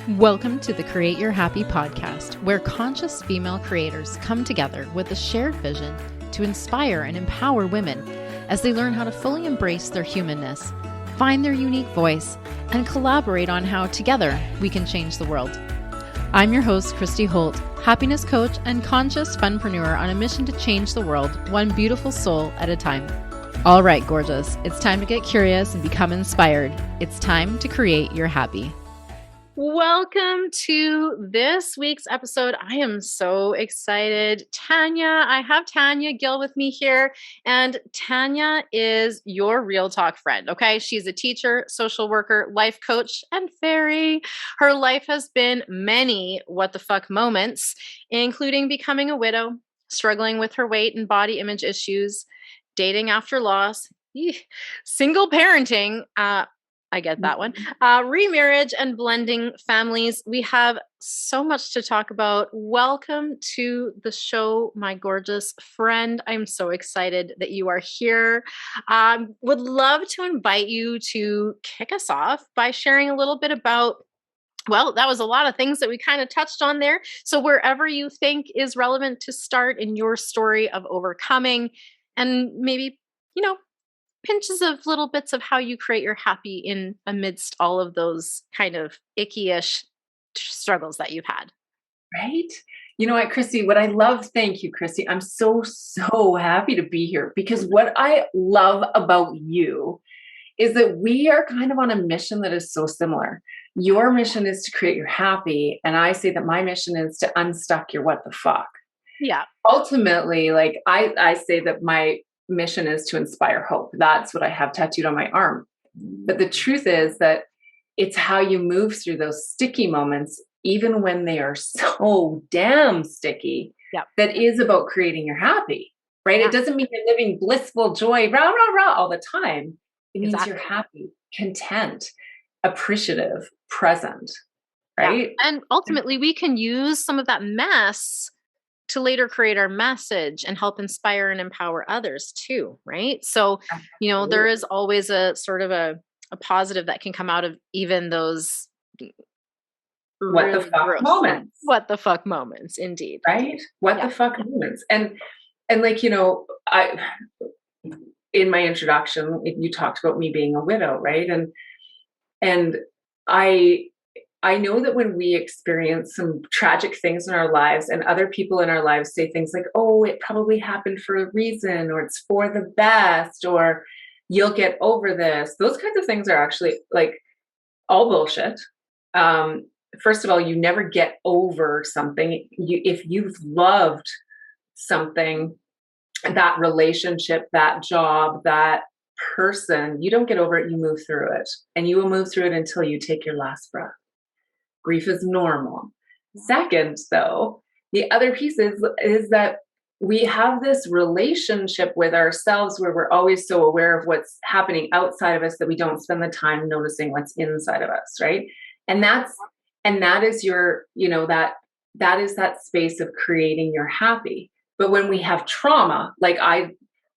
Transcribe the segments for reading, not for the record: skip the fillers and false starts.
Welcome to the Create Your Happy podcast, where conscious female creators come together with a shared vision to inspire and empower women as they learn how to fully embrace their humanness, find their unique voice, and collaborate on how together we can change the world. I'm your host, Christy Holt, happiness coach and conscious funpreneur on a mission to change the world one beautiful soul at a time. All right, gorgeous, it's time to get curious and become inspired. It's time to create your happy. Welcome to this week's episode. I am so excited. I have Tanya Gill with me here, and Tanya is your real talk friend, okay? She's a teacher, social worker, life coach, and fairy. Her life has been many what the fuck moments, including becoming a widow, struggling with her weight and body image issues, dating after loss, single parenting, I get that one. Remarriage and blending families. We have so much to talk about. Welcome to the show, my gorgeous friend. I'm so excited that you are here. Would love to invite you to kick us off by sharing a little bit about, well, that was a lot of things that we kind of touched on there. So wherever you think is relevant to start in your story of overcoming, and maybe, pinches of little bits of how you create your happy in amidst all of those kind of icky-ish struggles that you've had. Right? You know what, Christy, thank you, Christy. I'm so happy to be here because what I love about you is that we are kind of on a mission that is so similar. Your mission is to create your happy. And I say that my mission is to unstuck your what the fuck. Yeah. Ultimately, like I say that my mission is to inspire hope. That's what I have tattooed on my arm. But the truth is that it's how you move through those sticky moments, even when they are so damn sticky, that is about creating your happy, right? It doesn't mean you're living blissful joy, rah, rah, rah, all the time. It means you're happy, content, appreciative, present, right? Yeah. And ultimately, we can use some of that mess to later create our message and help inspire and empower others too, right? So, there is always a sort of a positive that can come out of even those what the fuck moments. What the fuck moments, indeed. Right? What the fuck moments. And like, I in my introduction, you talked about me being a widow, right? And I know that when we experience some tragic things in our lives and other people in our lives say things like, oh, it probably happened for a reason, or it's for the best, or you'll get over this. Those kinds of things are actually like all bullshit. First of all, you never get over something. If you've loved something, that relationship, that job, that person, you don't get over it, you move through it. And you will move through it until you take your last breath. Grief is normal. Second, though, the other piece is that we have this relationship with ourselves where we're always so aware of what's happening outside of us that we don't spend the time noticing what's inside of us, right? And that is your, that is that space of creating your happy. But when we have trauma, like I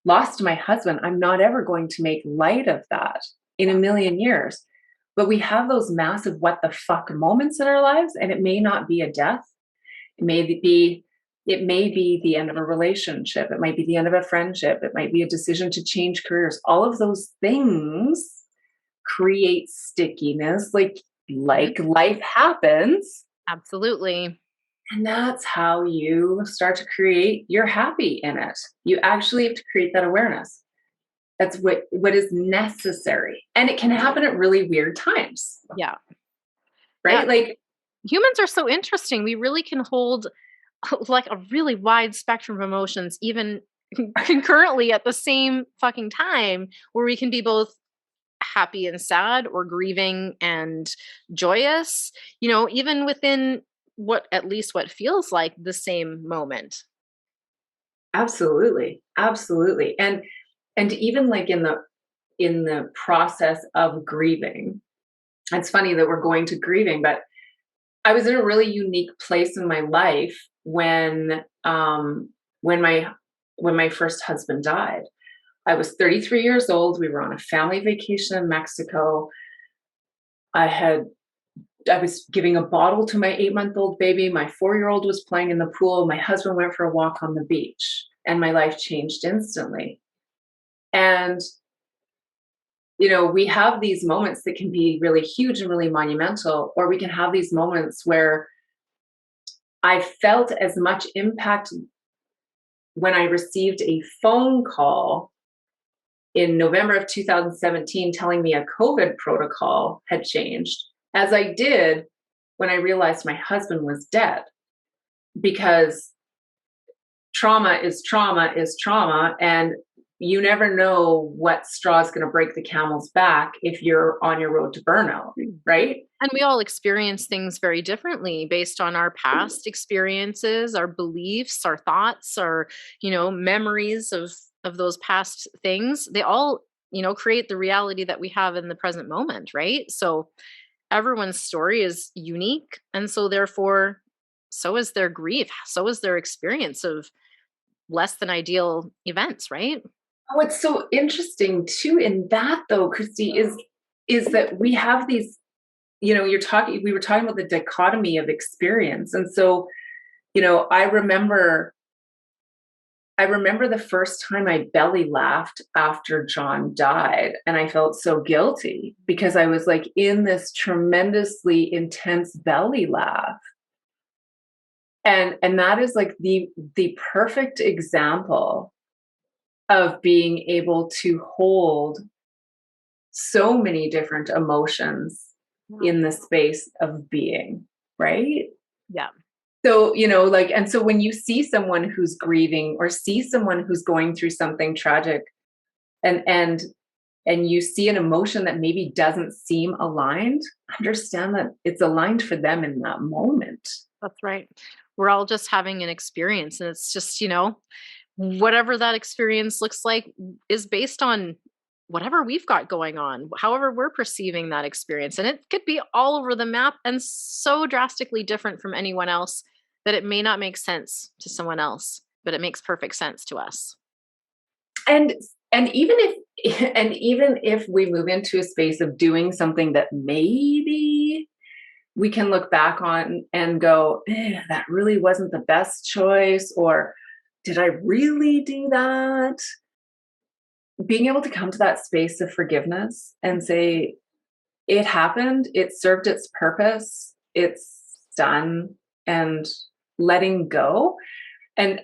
lost my husband, I'm not ever going to make light of that in a million years. But we have those massive what the fuck moments in our lives, and it may not be a death. It may be the end of a relationship. It might be the end of a friendship. It might be a decision to change careers. All of those things create stickiness, like life happens. Absolutely. And that's how you start to create your happy in it. You actually have to create that awareness. That's what is necessary. And it can happen at really weird times. Yeah. Right? Yeah. Like humans are so interesting. We really can hold like a really wide spectrum of emotions, even concurrently at the same fucking time, where we can be both happy and sad or grieving and joyous, even within what feels like the same moment. Absolutely. Absolutely. And even like in the process of grieving, it's funny that we're going to grieving, but I was in a really unique place in my life when my first husband died. I was 33 years old. We were on a family vacation in Mexico. I had I was giving a bottle to my 8-month-old baby. My 4-year-old was playing in the pool. My husband went for a walk on the beach, and my life changed instantly. And, we have these moments that can be really huge and really monumental, or we can have these moments where I felt as much impact when I received a phone call in November of 2017 telling me a COVID protocol had changed as I did when I realized my husband was dead. Because trauma is trauma is trauma, and you never know what straw is going to break the camel's back if you're on your road to burnout, right? And we all experience things very differently based on our past experiences, our beliefs, our thoughts, our, memories of those past things. They all, create the reality that we have in the present moment, right? So everyone's story is unique. And so therefore, so is their grief, so is their experience of less than ideal events, right? What's so interesting too in that though, Christy, is that we have these, we were talking about the dichotomy of experience. And so, I remember the first time I belly laughed after John died, and I felt so guilty because I was like in this tremendously intense belly laugh. And that is like the perfect example of being able to hold so many different emotions in the space of being, right? Yeah. So, and so when you see someone who's grieving or see someone who's going through something tragic and you see an emotion that maybe doesn't seem aligned, understand that it's aligned for them in that moment. That's right. We're all just having an experience, and it's just, whatever that experience looks like is based on whatever we've got going on, however we're perceiving that experience. And it could be all over the map and so drastically different from anyone else that it may not make sense to someone else, but it makes perfect sense to us. And even if we move into a space of doing something that maybe we can look back on and go, that really wasn't the best choice, or did I really do that? Being able to come to that space of forgiveness and say, it happened, it served its purpose, it's done, and letting go. And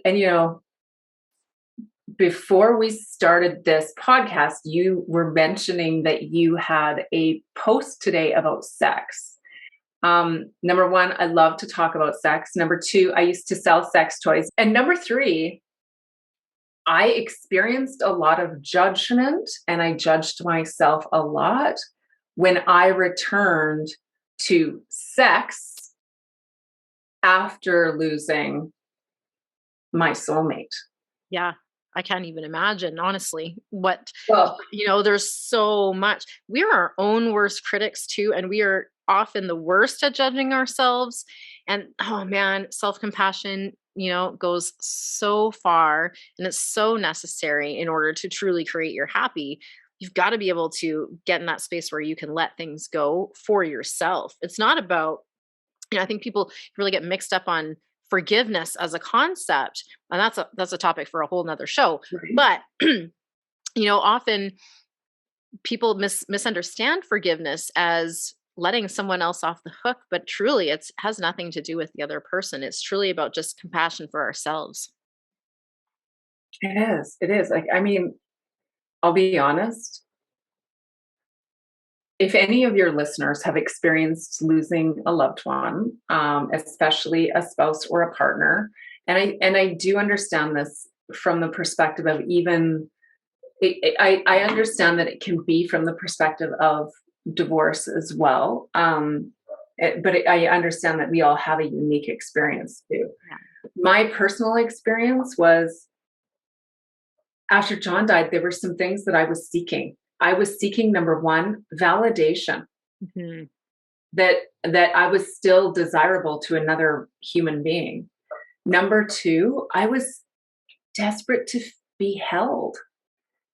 before we started this podcast, you were mentioning that you had a post today about sex. Number one, I love to talk about sex. Number two, I used to sell sex toys. And number three, I experienced a lot of judgment, and I judged myself a lot when I returned to sex after losing my soulmate. Yeah. I can't even imagine, honestly, what, Well, there's so much. We're our own worst critics too, and we are often the worst at judging ourselves. And oh man, self-compassion, goes so far, and it's so necessary in order to truly create your happy. You've got to be able to get in that space where you can let things go for yourself. It's not about, I think people really get mixed up on forgiveness as a concept, and that's a topic for a whole nother show. right. But often people misunderstand forgiveness as letting someone else off the hook, but truly it has nothing to do with the other person. It's truly about just compassion for ourselves. It is. Like, I mean, I'll be honest. If any of your listeners have experienced losing a loved one, especially a spouse or a partner, and I do understand this from the perspective of even, I understand that it can be from the perspective of divorce as well. But I understand that we all have a unique experience too. Yeah. My personal experience was after John died, there were some things that I was seeking. I was seeking, number one, validation. Mm-hmm. That I was still desirable to another human being. Number two, I was desperate to be held,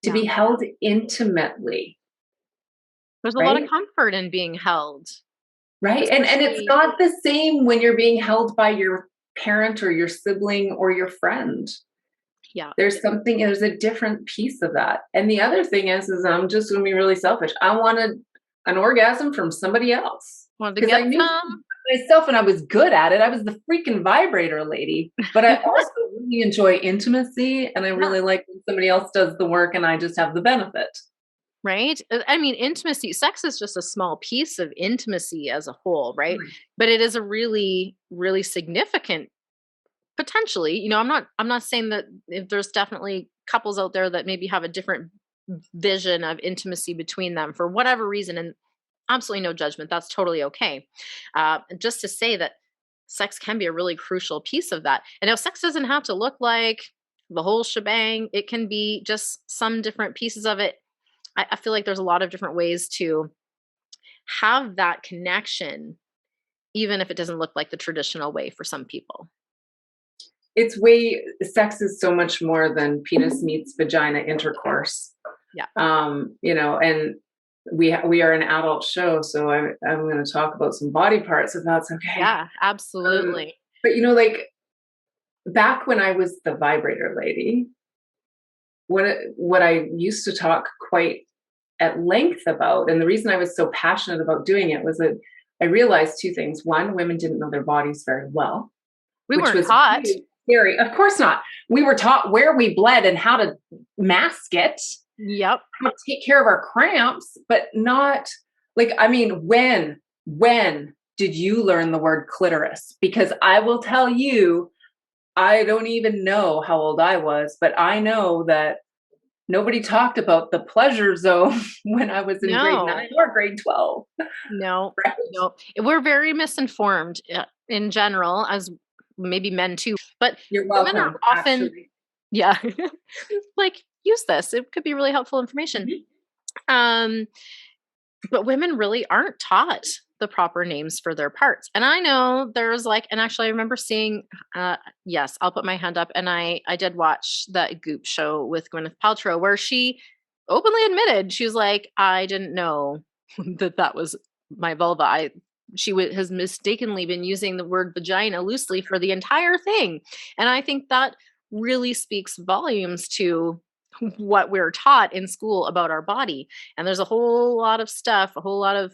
to be held intimately. There's a lot Right? of comfort in being held. Right. And it's Especially, not the same when you're being held by your parent or your sibling or your friend. yeah. There's a different piece of that. And the other thing is I'm just going to be really selfish. I wanted an orgasm from somebody else Wanted to because I get knew some. myself and I was good at it. I was the freaking vibrator lady, but I also really enjoy intimacy and I Yeah. really like when somebody else does the work and I just have the benefit. Right? I mean, intimacy, sex is just a small piece of intimacy as a whole, right? Right. But it is a really, really significant potentially. I'm not saying that if there's definitely couples out there that maybe have a different vision of intimacy between them for whatever reason, and absolutely no judgment. That's totally okay. Just to say that sex can be a really crucial piece of that. And now sex doesn't have to look like the whole shebang. It can be just some different pieces of it. I feel like there's a lot of different ways to have that connection, even if it doesn't look like the traditional way for some people. Sex is so much more than penis meets vagina intercourse. Yeah. And we are an adult show, so I'm going to talk about some body parts if that's okay. Yeah, absolutely. But like back when I was the vibrator lady, what I used to talk quite at length about, and the reason I was so passionate about doing it was that I realized two things. One, women didn't know their bodies very well, We which weren't was taught. really scary. Of course not. We were taught where we bled and how to mask it, Yep. how to take care of our cramps, but not like, I mean, when did you learn the word clitoris? Because I will tell you, I don't even know how old I was, but I know that nobody talked about the pleasure zone when I was in grade No. 9 or grade 12. No, Right? no. We're very misinformed in general, as maybe men too. But You're women are welcome, often, actually. yeah, like use this. It could be really helpful information. Mhm. Um, but women really aren't taught the proper names for their parts. And I know there's like, and actually I remember seeing, yes, I'll put my hand up. And I did watch that Goop show with Gwyneth Paltrow where she openly admitted, she was like, I didn't know that was my vulva. Has mistakenly been using the word vagina loosely for the entire thing. And I think that really speaks volumes to what we're taught in school about our body. And there's a whole lot of stuff, a whole lot of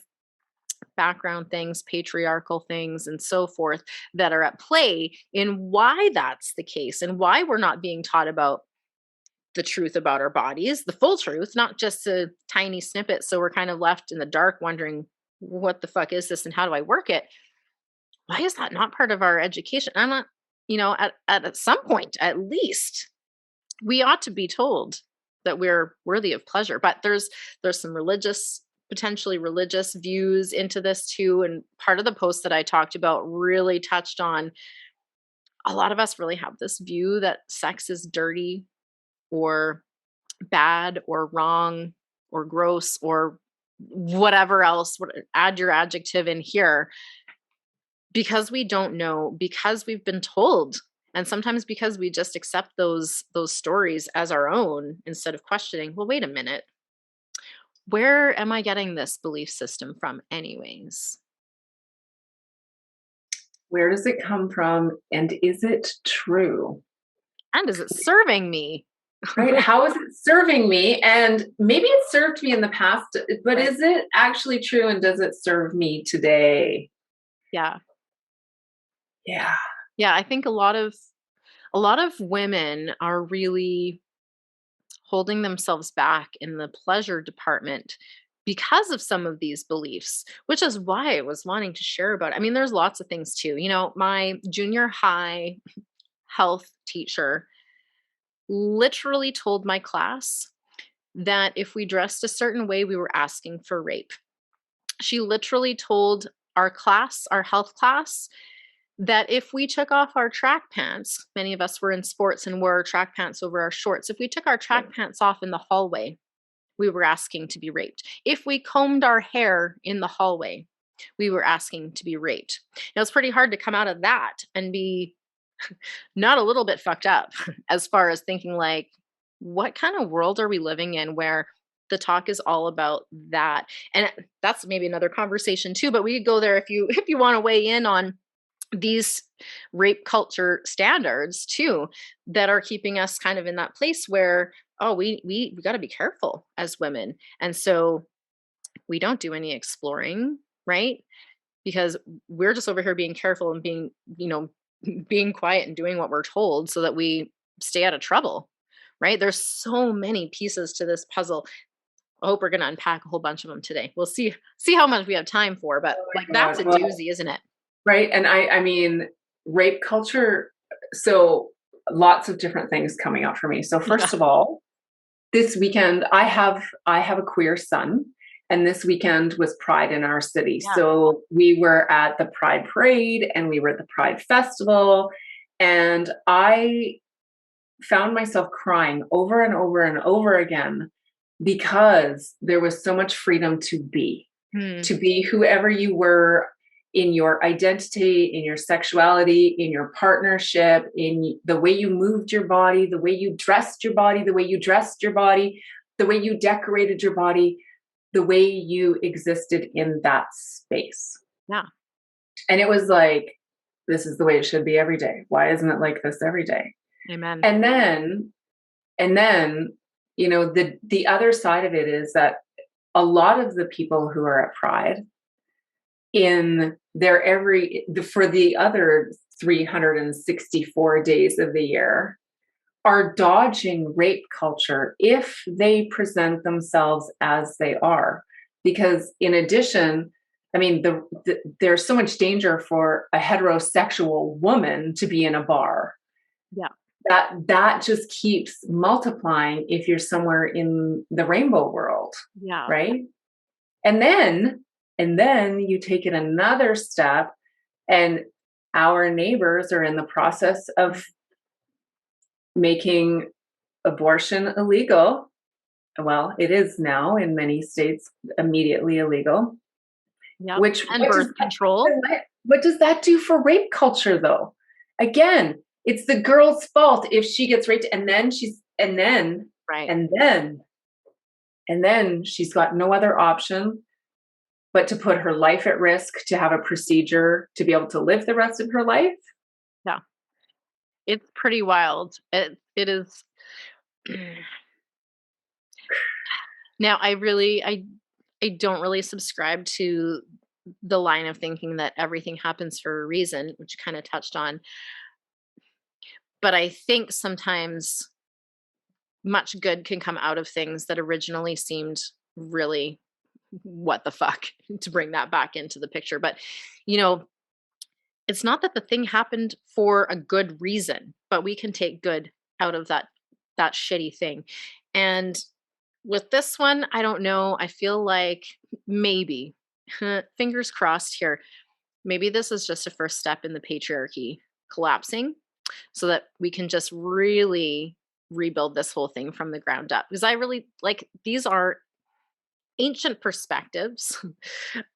background things, patriarchal things, and so forth that are at play in why that's the case and why we're not being taught about the truth about our bodies, the full truth, not just a tiny snippet. So we're kind of left in the dark wondering, what the fuck is this and how do I work it? Why is that not part of our education? I'm not, at some point, at least, we ought to be told that we're worthy of pleasure. But there's some potentially religious views into this too. And part of the post that I talked about really touched on a lot of us really have this view that sex is dirty or bad or wrong or gross or whatever else, add your adjective in here, because we don't know, because we've been told, and sometimes because we just accept those stories as our own instead of questioning, well, wait a minute, where am I getting this belief system from anyways? Where does it come from? And is it true? And is it serving me? Right? How is it serving me? And maybe it served me in the past, but Right. is it actually true? And does it serve me today? Yeah. Yeah. Yeah, I think a lot of women are really holding themselves back in the pleasure department because of some of these beliefs, which is why I was wanting to share about it. I mean, there's lots of things too. My junior high health teacher literally told my class that if we dressed a certain way, we were asking for rape. She literally told our class, our health class, that if we took off our track pants, many of us were in sports and wore track pants over our shorts. If we took our track pants off in the hallway, we were asking to be raped. If we combed our hair in the hallway, we were asking to be raped. Now, it's pretty hard to come out of that and be not a little bit fucked up as far as thinking like, what kind of world are we living in where the talk is all about that. And that's maybe another conversation too, but we could go there if you if you want to weigh in on these rape culture standards too that are keeping us kind of in that place where, oh, we got to be careful as women. And so we don't do any exploring, right? Because we're just over here being careful and being, being quiet and doing what we're told so that we stay out of trouble, right? There's so many pieces to this puzzle. I hope we're going to unpack a whole bunch of them today. We'll see how much we have time for, but Oh like my that's God. a Well, doozy, isn't it? right. And I mean, rape culture. So lots of different things coming up for me. So Yeah. first of all, this weekend I have a queer son, and this weekend was Pride in our city. Yeah. So we were at the Pride Parade and we were at the Pride Festival, and I found myself crying over and over and over again because there was so much freedom Hmm. to be whoever you were in your identity, in your sexuality, in your partnership, in the way you moved your body, the way you dressed your body, the way you dressed your body, the way you decorated your body, the way you existed in that space. Yeah. And it was like, this is the way it should be every day. Why isn't it like this every day? Amen. And then, the other side of it is that a lot of the people who are at Pride in their for the other 364 days of the year are dodging rape culture if they present themselves as they are. Because in addition, I mean, there's so much danger for a heterosexual woman to be in a bar. Yeah. That just keeps multiplying if you're somewhere in the rainbow world, Yeah. right? And then you take it another step, and our neighbors are in the process of making abortion illegal. Well, it is now in many states immediately illegal. Yep. Which And birth control. what does that do for rape culture though? Again, it's the girl's fault if she gets raped, and then Right. and then she's got no other option but to put her life at risk to have a procedure to be able to live the rest of her life. Yeah. It's pretty wild. It is. Now, I don't really subscribe to the line of thinking that everything happens for a reason, which you kind of touched on. But I think sometimes much good can come out of things that originally seemed really what the fuck, to bring that back into the picture. But, you know, it's not that the thing happened for a good reason, but we can take good out of that shitty thing. And with this one, I don't know. I feel like maybe, fingers crossed here, maybe this is just a first step in the patriarchy collapsing so that we can just really rebuild this whole thing from the ground up. Because I really like, these are ancient perspectives,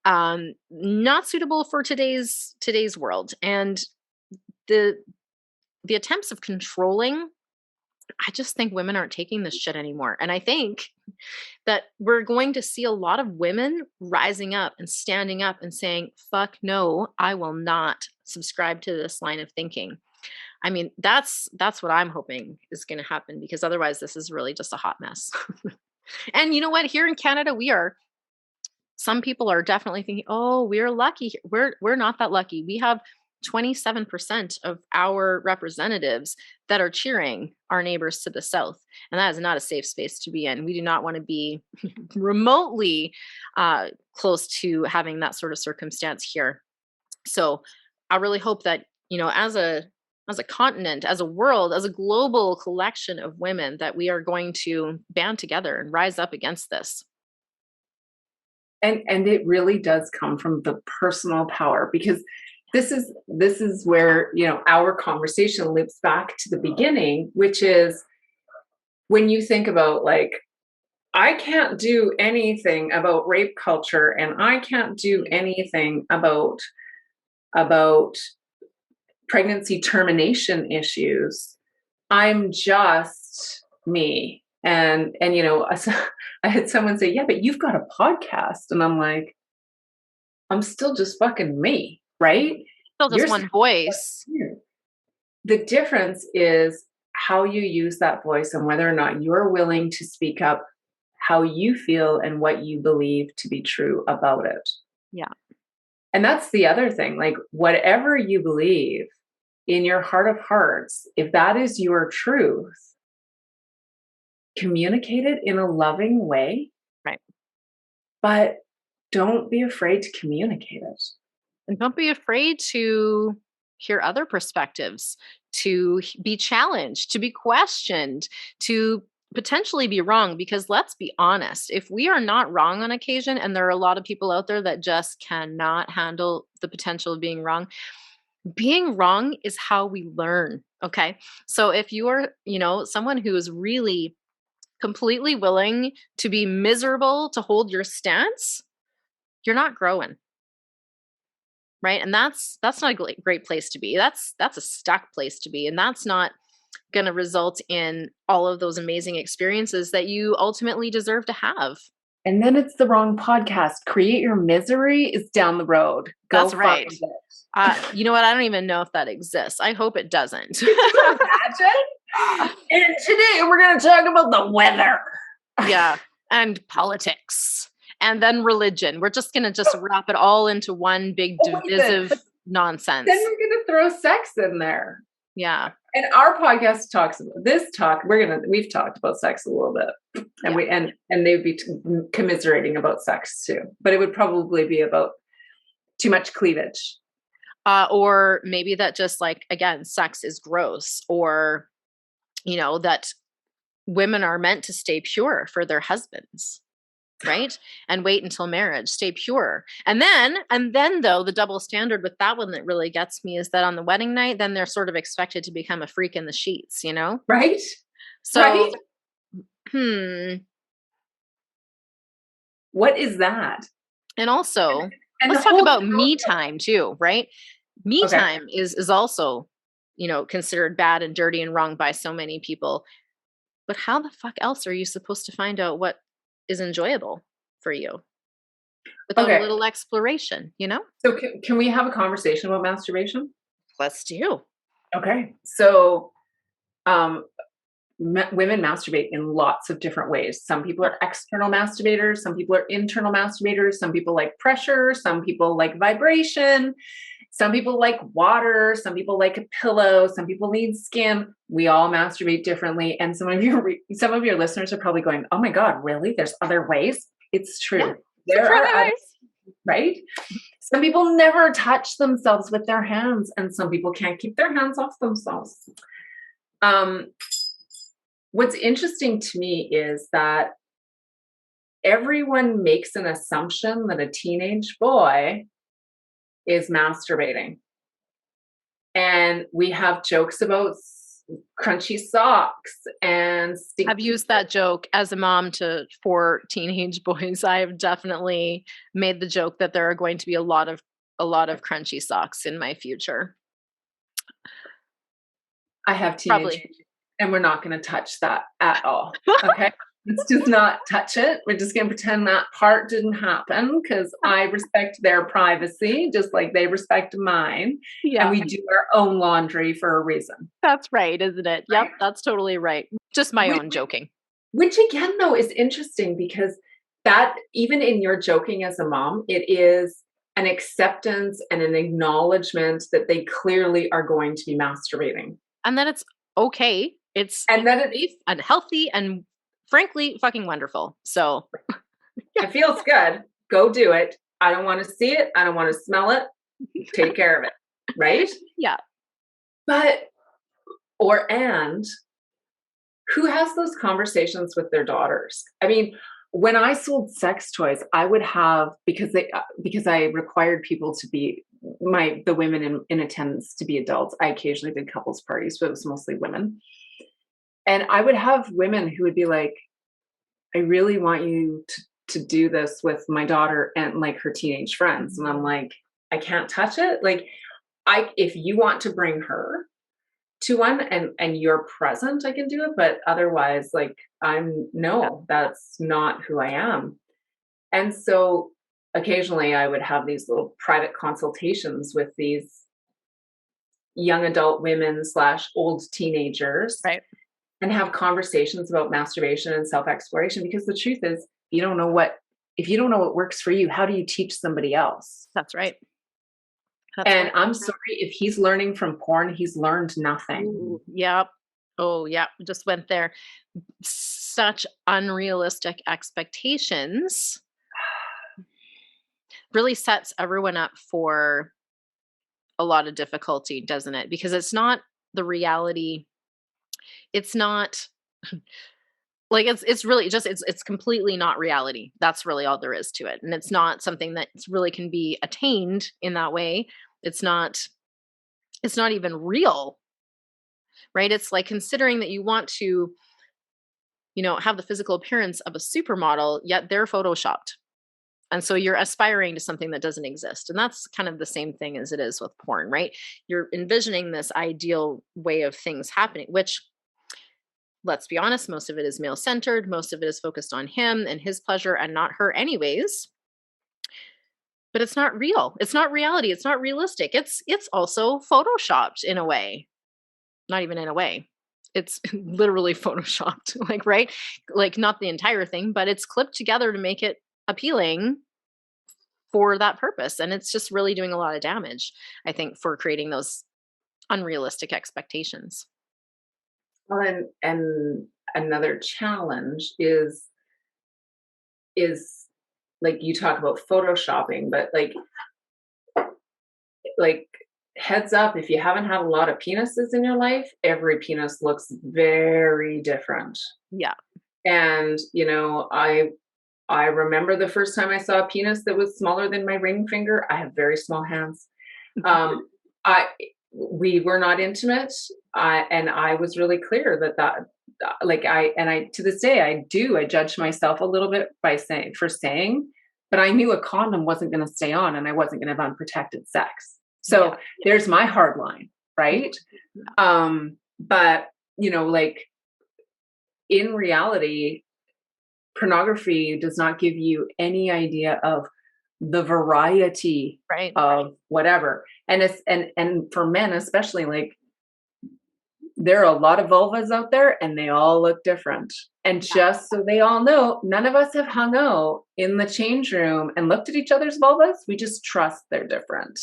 not suitable for today's world. And the attempts of controlling, I just think women aren't taking this shit anymore. And I think that we're going to see a lot of women rising up and standing up and saying, fuck no, I will not subscribe to this line of thinking. I mean, that's what I'm hoping is going to happen, because otherwise this is really just a hot mess. And you know what? Here in Canada, some people are definitely thinking, oh, we're lucky. We're not that lucky. We have 27% of our representatives that are cheering our neighbors to the south. And that is not a safe space to be in. We do not want to be remotely close to having that sort of circumstance here. So I really hope that, as a continent, as a world, as a global collection of women, that we are going to band together and rise up against this. And it really does come from the personal power, because this is where, our conversation loops back to the beginning, which is when you think about, like, I can't do anything about rape culture, and I can't do anything about pregnancy termination issues. I'm just me. And, you know, I had someone say, yeah, but you've got a podcast. And I'm like, I'm still just fucking me, right? Still just You're one voice. The difference is how you use that voice and whether or not you're willing to speak up how you feel and what you believe to be true about it. Yeah. And that's the other thing, like whatever you believe in your heart of hearts, if that is your truth, communicate it in a loving way. Right. But don't be afraid to communicate it. And don't be afraid to hear other perspectives, to be challenged, to be questioned, to potentially be wrong. Because let's be honest, if we are not wrong on occasion, and there are a lot of people out there that just cannot handle the potential of being wrong is how we learn. Okay. So if you are, someone who is really completely willing to be miserable to hold your stance, you're not growing. Right. And that's not a great place to be. That's a stuck place to be. And that's not going to result in all of those amazing experiences that you ultimately deserve to have. And then it's the wrong podcast. Create Your Misery is down the road. Go That's right. It. You know what? I don't even know if that exists. I hope it doesn't. Can you imagine? And today we're going to talk about the weather. Yeah. And politics. And then religion. We're just going to wrap it all into one big divisive nonsense. Then we're going to throw sex in there. Yeah. And our podcast talks about this talk. We've talked about sex a little bit, and and they'd be commiserating about sex too, but it would probably be about too much cleavage. Or maybe that just again, sex is gross, or, that women are meant to stay pure for their husbands. Right. And wait until marriage, stay pure. And then though, the double standard with that one that really gets me is that on the wedding night, then they're sort of expected to become a freak in the sheets, Right. So, right? What is that? And also, let's talk about me time too, right? Me time is also, considered bad and dirty and wrong by so many people. But how the fuck else are you supposed to find out what is enjoyable for you without a little exploration, So can we have a conversation about masturbation? Let's do. Okay. So women masturbate in lots of different ways. Some people are external masturbators, some people are internal masturbators, some people like pressure, some people like vibration, some people like water, some people like a pillow, some people need skin. We all masturbate differently. And some of your listeners are probably going, oh my God, really? There's other ways? It's true. Yeah, there are others, right? Some people never touch themselves with their hands, and some people can't keep their hands off themselves. What's interesting to me is that everyone makes an assumption that a teenage boy is masturbating. And we have jokes about crunchy socks and I've used that joke as a mom to 4 teenage boys. I have definitely made the joke that there are going to be a lot of crunchy socks in my future. I have teenagers, and we're not going to touch that at all. Okay. Let's just not touch it. We're just going to pretend that part didn't happen, because I respect their privacy just like they respect mine. Yeah. And we do our own laundry for a reason. That's right, isn't it? Right? Yep, that's totally right. Just my own joking. Which again, though, is interesting, because that even in your joking as a mom, it is an acceptance and an acknowledgement that they clearly are going to be masturbating. And that it's okay. It's safe and healthy and frankly fucking wonderful. So it feels good. Go do it. I don't want to see it. I don't want to smell it. Take care of it. Right? Yeah. And who has those conversations with their daughters? I mean, when I sold sex toys, I would have, because I required people to be the women in attendance to be adults. I occasionally did couples parties, but it was mostly women. And I would have women who would be like, I really want you to do this with my daughter and like her teenage friends. And I'm like, I can't touch it. Like, if you want to bring her 2-1 and you're present, I can do it, but otherwise, like, no, that's not who I am. And so occasionally I would have these little private consultations with these young adult women slash old teenagers Right. and have conversations about masturbation and self-exploration, because the truth is, if you don't know what works for you, how do you teach somebody else? That's right. That's And right. I'm sorry, if he's learning from porn, he's learned nothing. Ooh, yep. Oh, yeah. Just went there. Such unrealistic expectations really sets everyone up for a lot of difficulty, doesn't it? Because it's not the reality. It's not like it's really just it's completely not reality. That's really all there is to it. And it's not something that really can be attained in that way. It's not it's not even real, right? It's like considering that you want to, have the physical appearance of a supermodel, yet they're photoshopped. And so you're aspiring to something that doesn't exist. And that's kind of the same thing as it is with porn, right? You're envisioning this ideal way of things happening, which, let's be honest, most of it is male centered. Most of it is focused on him and his pleasure and not her, anyways. But it's not real. It's not reality. It's not realistic. It's also photoshopped in a way. Not even in a way. It's literally photoshopped, like, right? Like, not the entire thing, but it's clipped together to make it appealing for that purpose. And it's just really doing a lot of damage, I think, for creating those unrealistic expectations. Well, and another challenge is like you talk about photoshopping, but like heads up, if you haven't had a lot of penises in your life, every penis looks very different. Yeah. And I remember the first time I saw a penis that was smaller than my ring finger. I have very small hands. Um, I we were not intimate, and I was really clear I to this day I judge myself a little bit saying, but I knew a condom wasn't going to stay on, and I wasn't going to have unprotected sex. So Yeah. there's my hard line, right? But like in reality, pornography does not give you any idea of the variety Right. of whatever. And and for men especially, like there are a lot of vulvas out there and they all look different. And just so they all know, none of us have hung out in the change room and looked at each other's vulvas. We just trust they're different.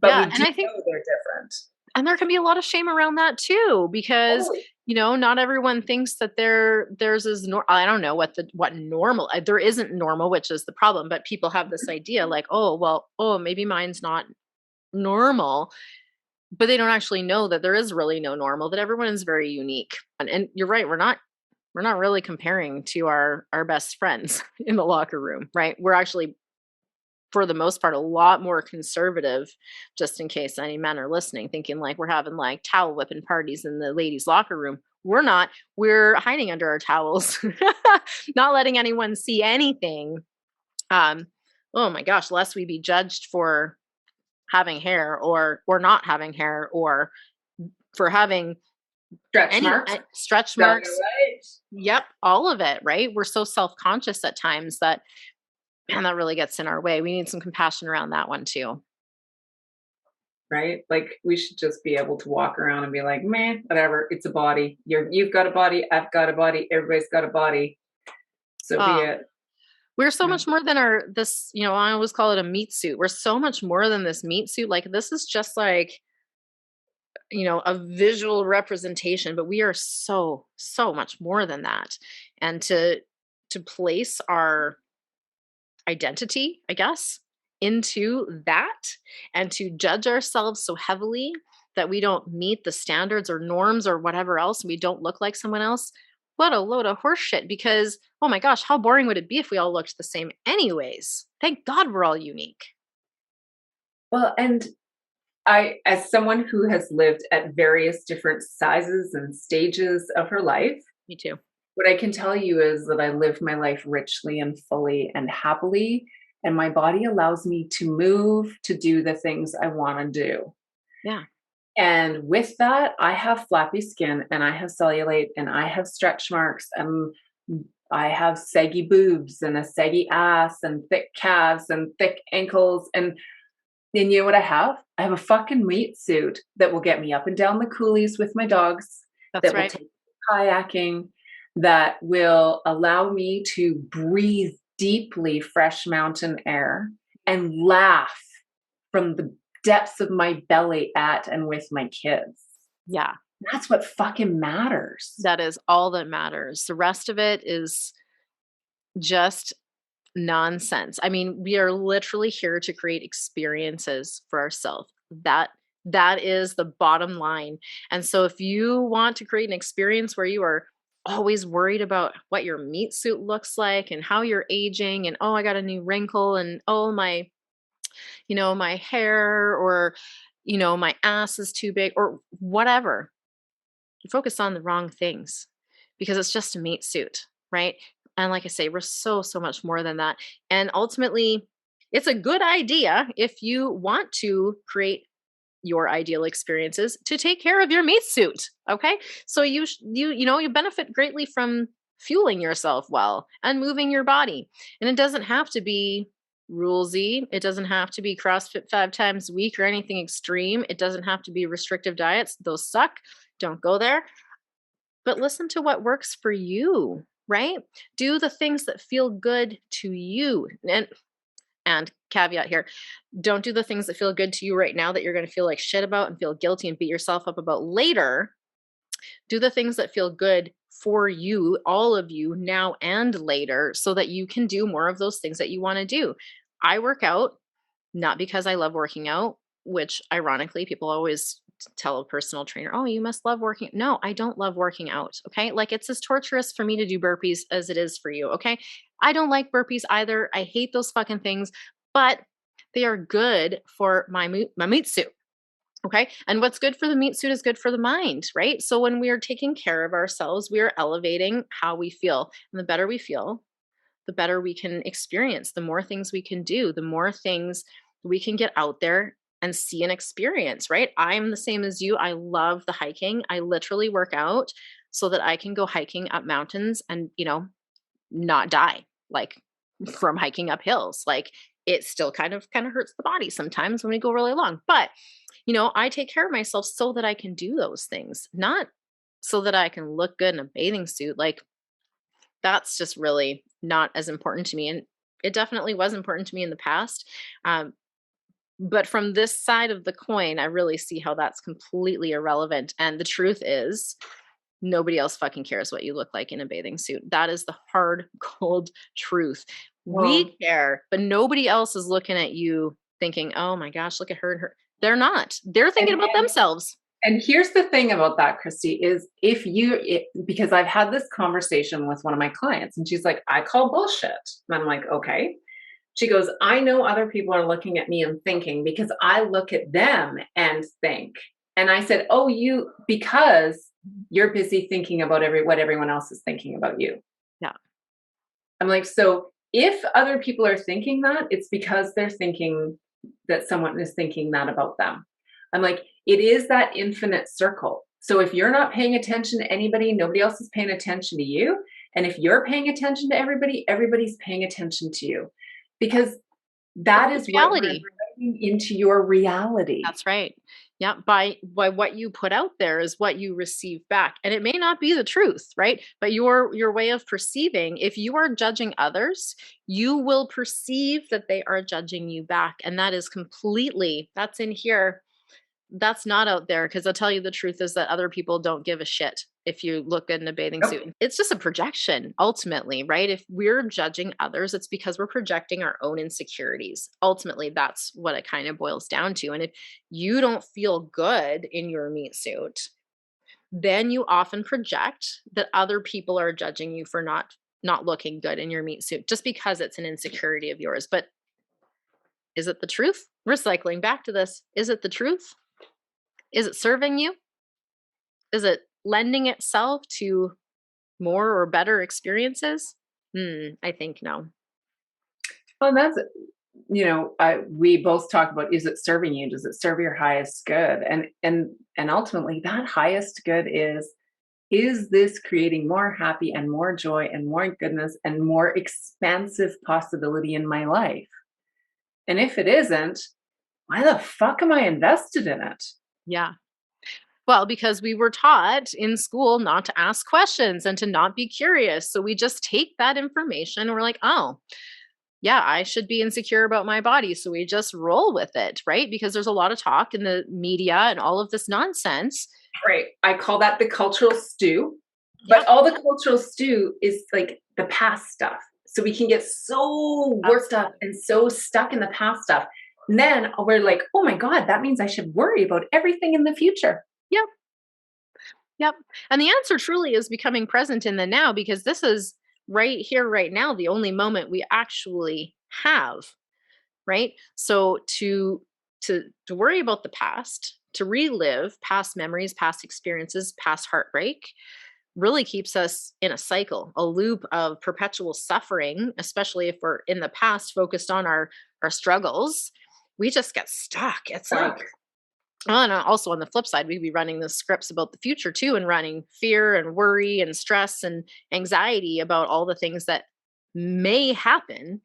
But Yeah. we And do I think, know they're different. and there can be a lot of shame around that too, because Totally. not everyone thinks that theirs is I don't know what normal. There isn't normal, which is the problem. But people have this idea like, oh well, maybe mine's not normal, but they don't actually know that there is really no normal. That everyone is very unique. And you're right. We're not really comparing to our best friends in the locker room, right? We're actually, for the most part, a lot more conservative, just in case any men are listening, thinking like we're having like towel whipping parties in the ladies' locker room. We're not. We're hiding under our towels, not letting anyone see anything. Oh my gosh, lest we be judged for having hair or not having hair, or for having Stretch any marks. stretch Got it marks. right. Yep, all of it, right? We're so self-conscious at times that, man, that really gets in our way. We need some compassion around that one too. Right? Like we should just be able to walk around and be like, man, whatever. It's a body. You've got a body. I've got a body. Everybody's got a body. So be Um, it. we're so Yeah. much more than I always call it a meat suit. We're so much more than this meat suit. Like, this is just like, a visual representation, but we are so, so much more than that. And to place our identity, I guess, into that, and to judge ourselves so heavily that we don't meet the standards or norms or whatever else, and we don't look like someone else. What a load of horseshit, because oh my gosh, how boring would it be if we all looked the same anyways? Thank God we're all unique. Well, and as someone who has lived at various different sizes and stages of her life, Me too. what I can tell you is that I live my life richly and fully and happily, and my body allows me to move to do the things I want to do. Yeah. And with that, I have flappy skin and I have cellulite and I have stretch marks and I have saggy boobs and a saggy ass and thick calves and thick ankles. And then you know what I have? I have a fucking meat suit that will get me up and down the coulees with my dogs, That's that will right. take me kayaking, that will allow me to breathe deeply fresh mountain air and laugh from the depths of my belly at and with my kids. Yeah. That's what fucking matters. That is all that matters. The rest of it is just nonsense. I mean, we are literally here to create experiences for ourselves. That is the bottom line. And so if you want to create an experience where you are always worried about what your meat suit looks like and how you're aging and oh, I got a new wrinkle and oh my hair or my ass is too big or whatever, you focus on the wrong things because it's just a meat suit, right? And like I say, we're so much more than that. And ultimately, it's a good idea if you want to create your ideal experiences to take care of your meat suit. Okay, so you benefit greatly from fueling yourself well and moving your body, and it doesn't have to be rulesy. It doesn't have to be CrossFit 5 times a week or anything extreme. It doesn't have to be restrictive diets. Those suck. Don't go there. But listen to what works for you, right? Do the things that feel good to you. And caveat here, don't do the things that feel good to you right now that you're going to feel like shit about and feel guilty and beat yourself up about later. Do the things that feel good for you, all of you, now and later, so that you can do more of those things that you want to do. I work out not because I love working out, which ironically, people always tell a personal trainer, oh, you must love working. No, I don't love working out. Okay. Like it's as torturous for me to do burpees as it is for you. Okay. I don't like burpees either. I hate those fucking things, but they are good for my meat suit. Okay. And what's good for the meat suit is good for the mind, right? So when we are taking care of ourselves, we are elevating how we feel. And the better we feel, the better we can experience, the more things we can do, the more things we can get out there and see and experience, right? I'm the same as you. I love the hiking. I literally work out so that I can go hiking up mountains and, not die like from hiking up hills. Like it still kind of hurts the body sometimes when we go really long. But, I take care of myself so that I can do those things, not so that I can look good in a bathing suit. Like that's just really not as important to me. And it definitely was important to me in the past. Um, but from this side of the coin, I really see how that's completely irrelevant. And the truth is, nobody else fucking cares what you look like in a bathing suit. That is the hard, cold truth. Well, We care, but nobody else is looking at you thinking, oh my gosh, look at her and her. They're not. They're thinking and about themselves. And here's the thing about that, Christy, is because I've had this conversation with one of my clients and she's like, I call bullshit. And I'm like, okay. She goes, I know other people are looking at me and thinking because I look at them and think. And I said, oh, because you're busy thinking about what everyone else is thinking about you. Yeah. I'm like, so if other people are thinking that, it's because they're thinking that someone is thinking that about them. I'm like, it is that infinite circle. So if you're not paying attention to anybody, nobody else is paying attention to you. And if you're paying attention to everybody, everybody's paying attention to you. Because that is what we're Reality. inviting into your reality. That's right. Yeah, by what you put out there is what you receive back. And it may not be the truth, right? But your way of perceiving, if you are judging others, you will perceive that they are judging you back. And that's in here. That's not out there because I'll tell you the truth is that other people don't give a shit if you look good in a bathing Nope. suit. It's just a projection ultimately, right? If we're judging others, it's because we're projecting our own insecurities. Ultimately, that's what it kind of boils down to. And if you don't feel good in your meat suit, then you often project that other people are judging you for not looking good in your meat suit just because it's an insecurity of yours. But is it the truth? We're cycling back to this. Is it the truth? Is it serving you? Is it lending itself to more or better experiences? I think no. Well, we both talk about, is it serving you? Does it serve your highest good? And ultimately that highest good is this creating more happy and more joy and more goodness and more expansive possibility in my life? And if it isn't, why the fuck am I invested in it? Yeah. Well, because we were taught in school not to ask questions and to not be curious. So we just take that information and we're like, oh, yeah, I should be insecure about my body. So we just roll with it, right? Because there's a lot of talk in the media and all of this nonsense. Right. I call that the cultural stew. Yep. But all the cultural stew is like the past stuff. So we can get so worked up and so stuck in the past stuff. And then we're like, oh my God, that means I should worry about everything in the future. Yep. Yep. And the answer truly is becoming present in the now, because this is right here, right now, the only moment we actually have, right? So to worry about the past, to relive past memories, past experiences, past heartbreak, really keeps us in a cycle, a loop of perpetual suffering, especially if we're in the past focused on our struggles. We just get stuck. It's like, oh, and also on the flip side, we'd be running the scripts about the future too, and running fear and worry and stress and anxiety about all the things that may happen.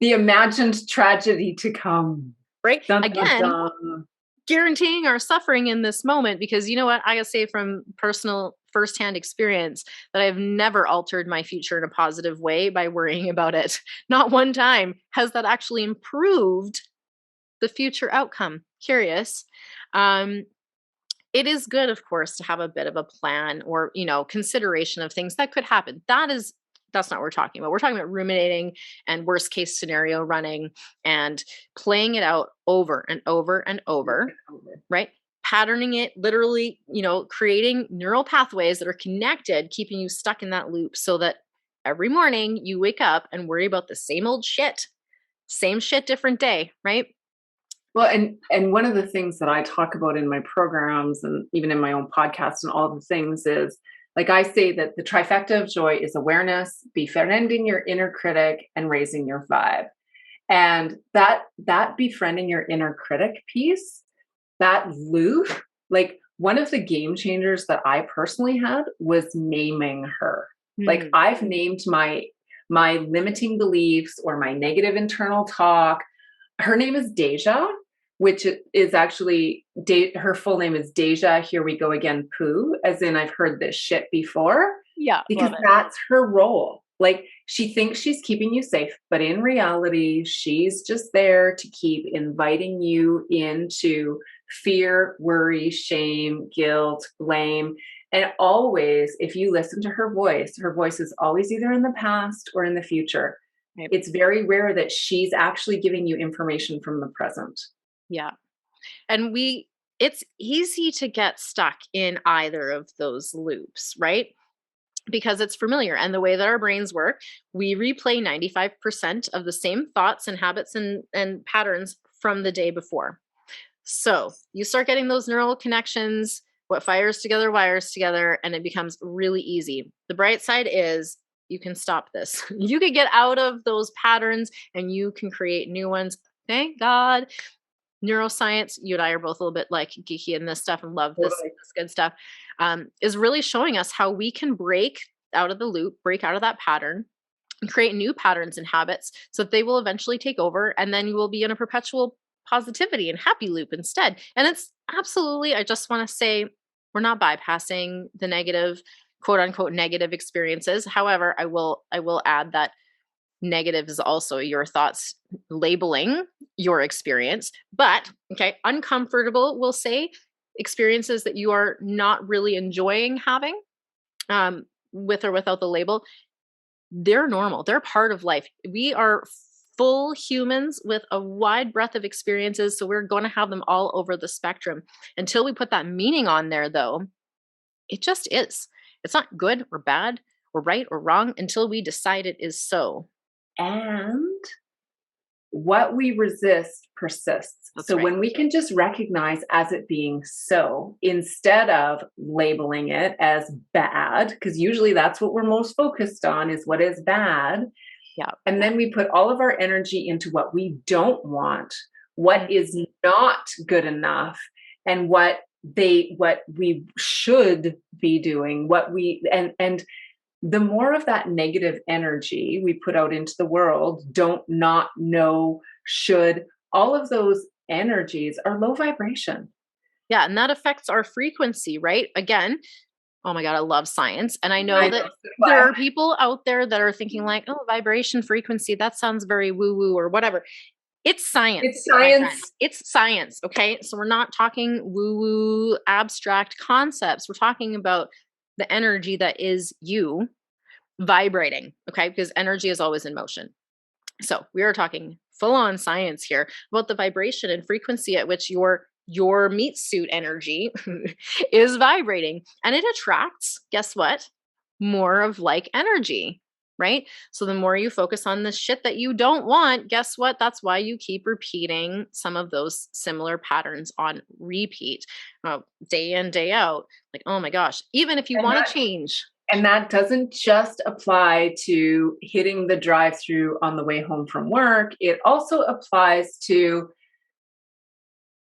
The imagined tragedy to come. Right? Dun, dun, Again, dun. guaranteeing our suffering in this moment, because you know what? I gotta say from personal firsthand experience that I've never altered my future in a positive way by worrying about it. Not one time has that actually improved the future outcome. Curious. It is good, of course, to have a bit of a plan or, consideration of things that could happen. That's not what we're talking about. We're talking about ruminating and worst case scenario running and playing it out over and over and over, right? Patterning it, literally, creating neural pathways that are connected, keeping you stuck in that loop so that every morning you wake up and worry about the same old shit, same shit, different day, right? Well, and one of the things that I talk about in my programs and even in my own podcast and all the things is, like I say that the trifecta of joy is awareness, befriending your inner critic, and raising your vibe. And that befriending your inner critic piece, that loop, like one of the game changers that I personally had was naming her. Like I've named my limiting beliefs or my negative internal talk. Her name is Deja, which is actually, her full name is Deja, here we go again, poo, as in I've heard this shit before. Yeah. Because that's her role. Like she thinks she's keeping you safe, but in reality, she's just there to keep inviting you into fear, worry, shame, guilt, blame. And always, if you listen to her voice is always either in the past or in the future. Right. It's very rare that she's actually giving you information from the present. Yeah. And it's easy to get stuck in either of those loops, right? Because it's familiar. And the way that our brains work, we replay 95% of the same thoughts and habits and patterns from the day before. So you start getting those neural connections, what fires together, wires together, and it becomes really easy. The bright side is you can stop this. You can get out of those patterns and you can create new ones. Thank God. Neuroscience, you and I are both a little bit like geeky in this stuff and love this good stuff, is really showing us how we can break out of the loop, break out of that pattern, and create new patterns and habits so that they will eventually take over. And then you will be in a perpetual positivity and happy loop instead. And it's absolutely, I just want to say, we're not bypassing the negative, quote unquote, negative experiences. However, I will add that negative is also your thoughts labeling your experience. But, okay, uncomfortable, we'll say, experiences that you are not really enjoying having, with or without the label, they're normal. They're part of life. We are full humans with a wide breadth of experiences, so we're going to have them all over the spectrum. Until we put that meaning on there, though, it just is. It's not good or bad or right or wrong until we decide it is so. And what we resist persists. That's so right. When we can just recognize as it being so, instead of labeling it as bad, because usually that's what we're most focused on, is what is bad. Yeah. And then we put all of our energy into what we don't want, what is not good enough, and what we should be doing, and the more of that negative energy we put out into the world, don't, not, know, should, all of those energies are low vibration. Yeah. And that affects our frequency, right? Again, oh my God, I love science. And I know I that know. there are people out there that are thinking like, oh, vibration frequency, that sounds very woo woo or whatever. It's science. It's science. It's science. Okay. So we're not talking woo woo abstract concepts. We're talking about the energy that is you vibrating. Okay. Because energy is always in motion. So we are talking full on science here about the vibration and frequency at which your meat suit energy is vibrating, and it attracts, guess what? More of like energy, right? So the more you focus on the shit that you don't want, guess what? That's why you keep repeating some of those similar patterns on repeat, day in, day out. Like, oh my gosh, even if you want to change. And that doesn't just apply to hitting the drive-through on the way home from work. It also applies to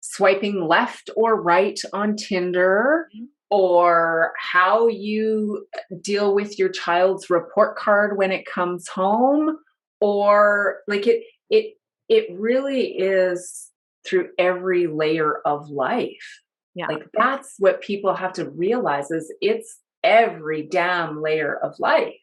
swiping left or right on Tinder, or how you deal with your child's report card when it comes home, or like it really is through every layer of life. Yeah. Like that's what people have to realize, is it's every damn layer of life.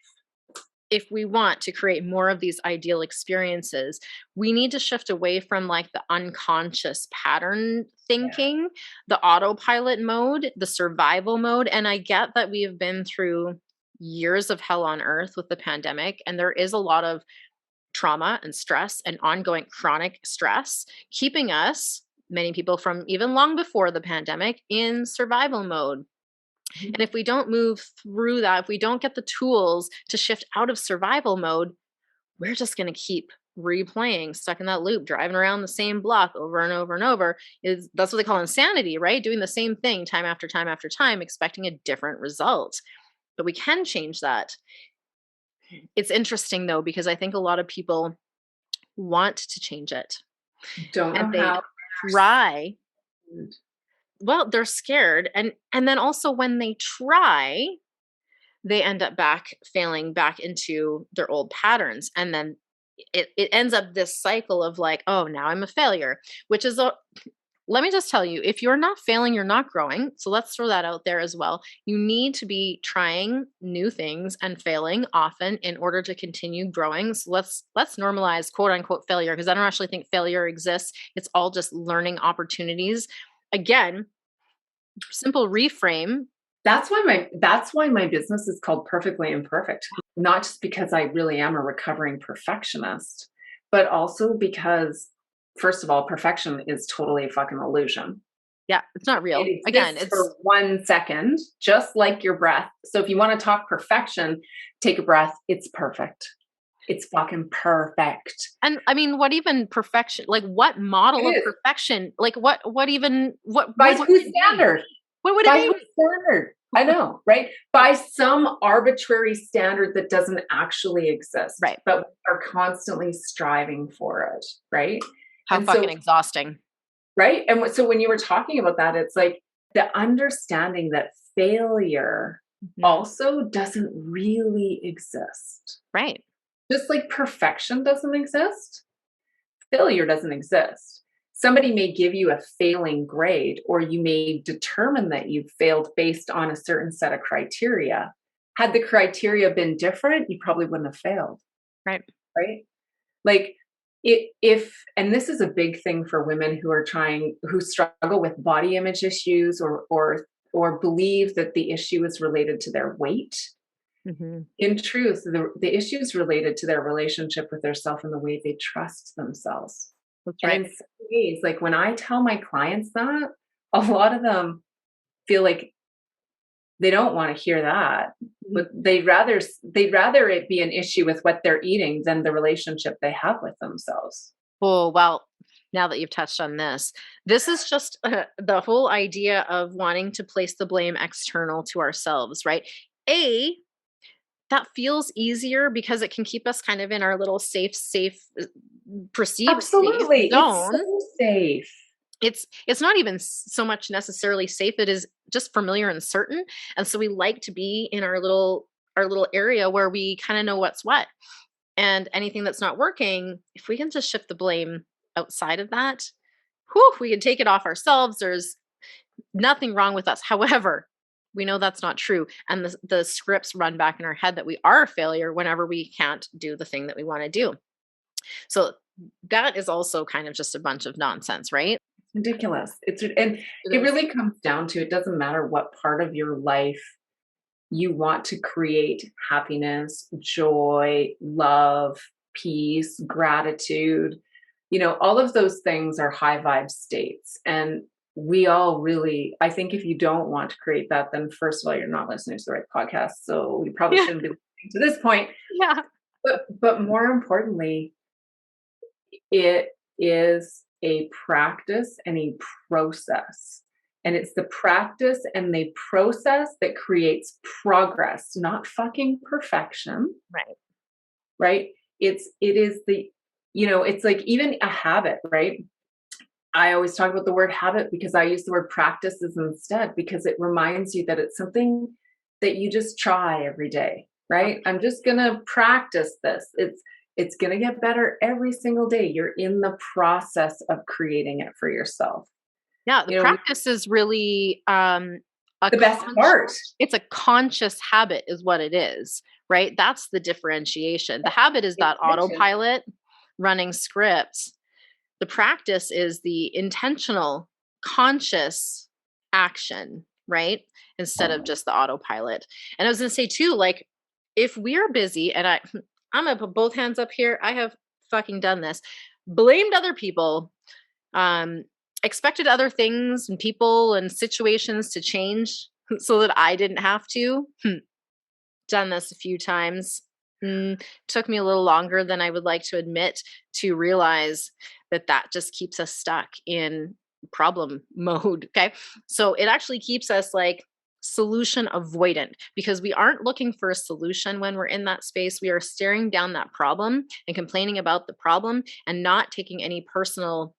If we want to create more of these ideal experiences, we need to shift away from like the unconscious pattern thinking, the autopilot mode, the survival mode. And I get that we have been through years of hell on earth with the pandemic, and there is a lot of trauma and stress and ongoing chronic stress keeping us, many people from even long before the pandemic, in survival mode. And if we don't move through that, if we don't get the tools to shift out of survival mode, we're just going to keep replaying, stuck in that loop, driving around the same block over and over and over. That's what they call insanity, right? Doing the same thing time after time after time, expecting a different result. But we can change that. It's interesting though, because I think a lot of people want to change it. Don't and know they how. try. Well, they're scared. And then also when they try, they end up failing back into their old patterns. And then it ends up this cycle of like, oh, now I'm a failure, which is let me just tell you, if you're not failing, you're not growing. So let's throw that out there as well. You need to be trying new things and failing often in order to continue growing. So let's normalize quote unquote failure, because I don't actually think failure exists. It's all just learning opportunities. Again, simple reframe. That's why my business is called Perfectly Imperfect. Not just because I really am a recovering perfectionist, but also because, first of all, perfection is totally a fucking illusion. Yeah, it's not real. It Again, exists it's for 1 second, just like your breath. So if you want to talk perfection, take a breath. It's perfect. It's fucking perfect. And I mean, what even perfection? Like, what model of perfection? Like, what By whose standard? What would By it mean? whose standard? I know, right? By some arbitrary standard that doesn't actually exist. Right. But we are constantly striving for it, right? How fucking exhausting. Right? And so when you were talking about that, it's like the understanding that failure also doesn't really exist. Right. Just like perfection doesn't exist, failure doesn't exist. Somebody may give you a failing grade, or you may determine that you failed based on a certain set of criteria. Had the criteria been different, you probably wouldn't have failed. Right. Right? Like and this is a big thing for women who struggle with body image issues, or believe that the issue is related to their weight. In truth, the issue is related to their relationship with their self and the way they trust themselves. That's right. And in some ways, like when I tell my clients that, a lot of them feel like they don't want to hear that, but they'd rather it be an issue with what they're eating than the relationship they have with themselves. Oh, well, now that you've touched on this is just the whole idea of wanting to place the blame external to ourselves, right? that feels easier because it can keep us kind of in our little safe, perceived safe Absolutely. It's zone. so safe. It's not even so much necessarily safe. It is just familiar and certain. And so we like to be in our little area where we kind of know what's what. And anything that's not working, if we can just shift the blame outside of that, whew, we can take it off ourselves. There's nothing wrong with us. However, we know that's not true. And the scripts run back in our head that we are a failure whenever we can't do the thing that we want to do. So that is also kind of just a bunch of nonsense, right? Ridiculous. And It it is. really comes down to, it doesn't matter what part of your life you want to create happiness, joy, love, peace, gratitude. All of those things are high vibe states. And we all really, I think if you don't want to create that, then first of all, you're not listening to the right podcast. So we probably Yeah. shouldn't be listening to this point. Yeah. But more importantly, it is a practice and a process. And it's the practice and the process that creates progress, not fucking perfection, Right. right? It's like even a habit, right? I always talk about the word habit because I use the word practices instead, because it reminds you that it's something that you just try every day, right? I'm just going to practice this. It's going to get better every single day. You're in the process of creating it for yourself. Yeah, the You know, practice is really a the best part. it's a conscious habit is what it is, right? That's the differentiation. The habit is that Intention. autopilot running scripts. The practice is the intentional, conscious action, right? Instead of just the autopilot. And I was going to say too, like if we're busy, and I'm going to put both hands up here. I have fucking done this. Blamed other people, um, expected other things and people and situations to change so that I didn't have to. Done this a few times. Took me a little longer than I would like to admit to realize that just keeps us stuck in problem mode. Okay. So it actually keeps us like solution avoidant because we aren't looking for a solution when we're in that space. We are staring down that problem and complaining about the problem and not taking any personal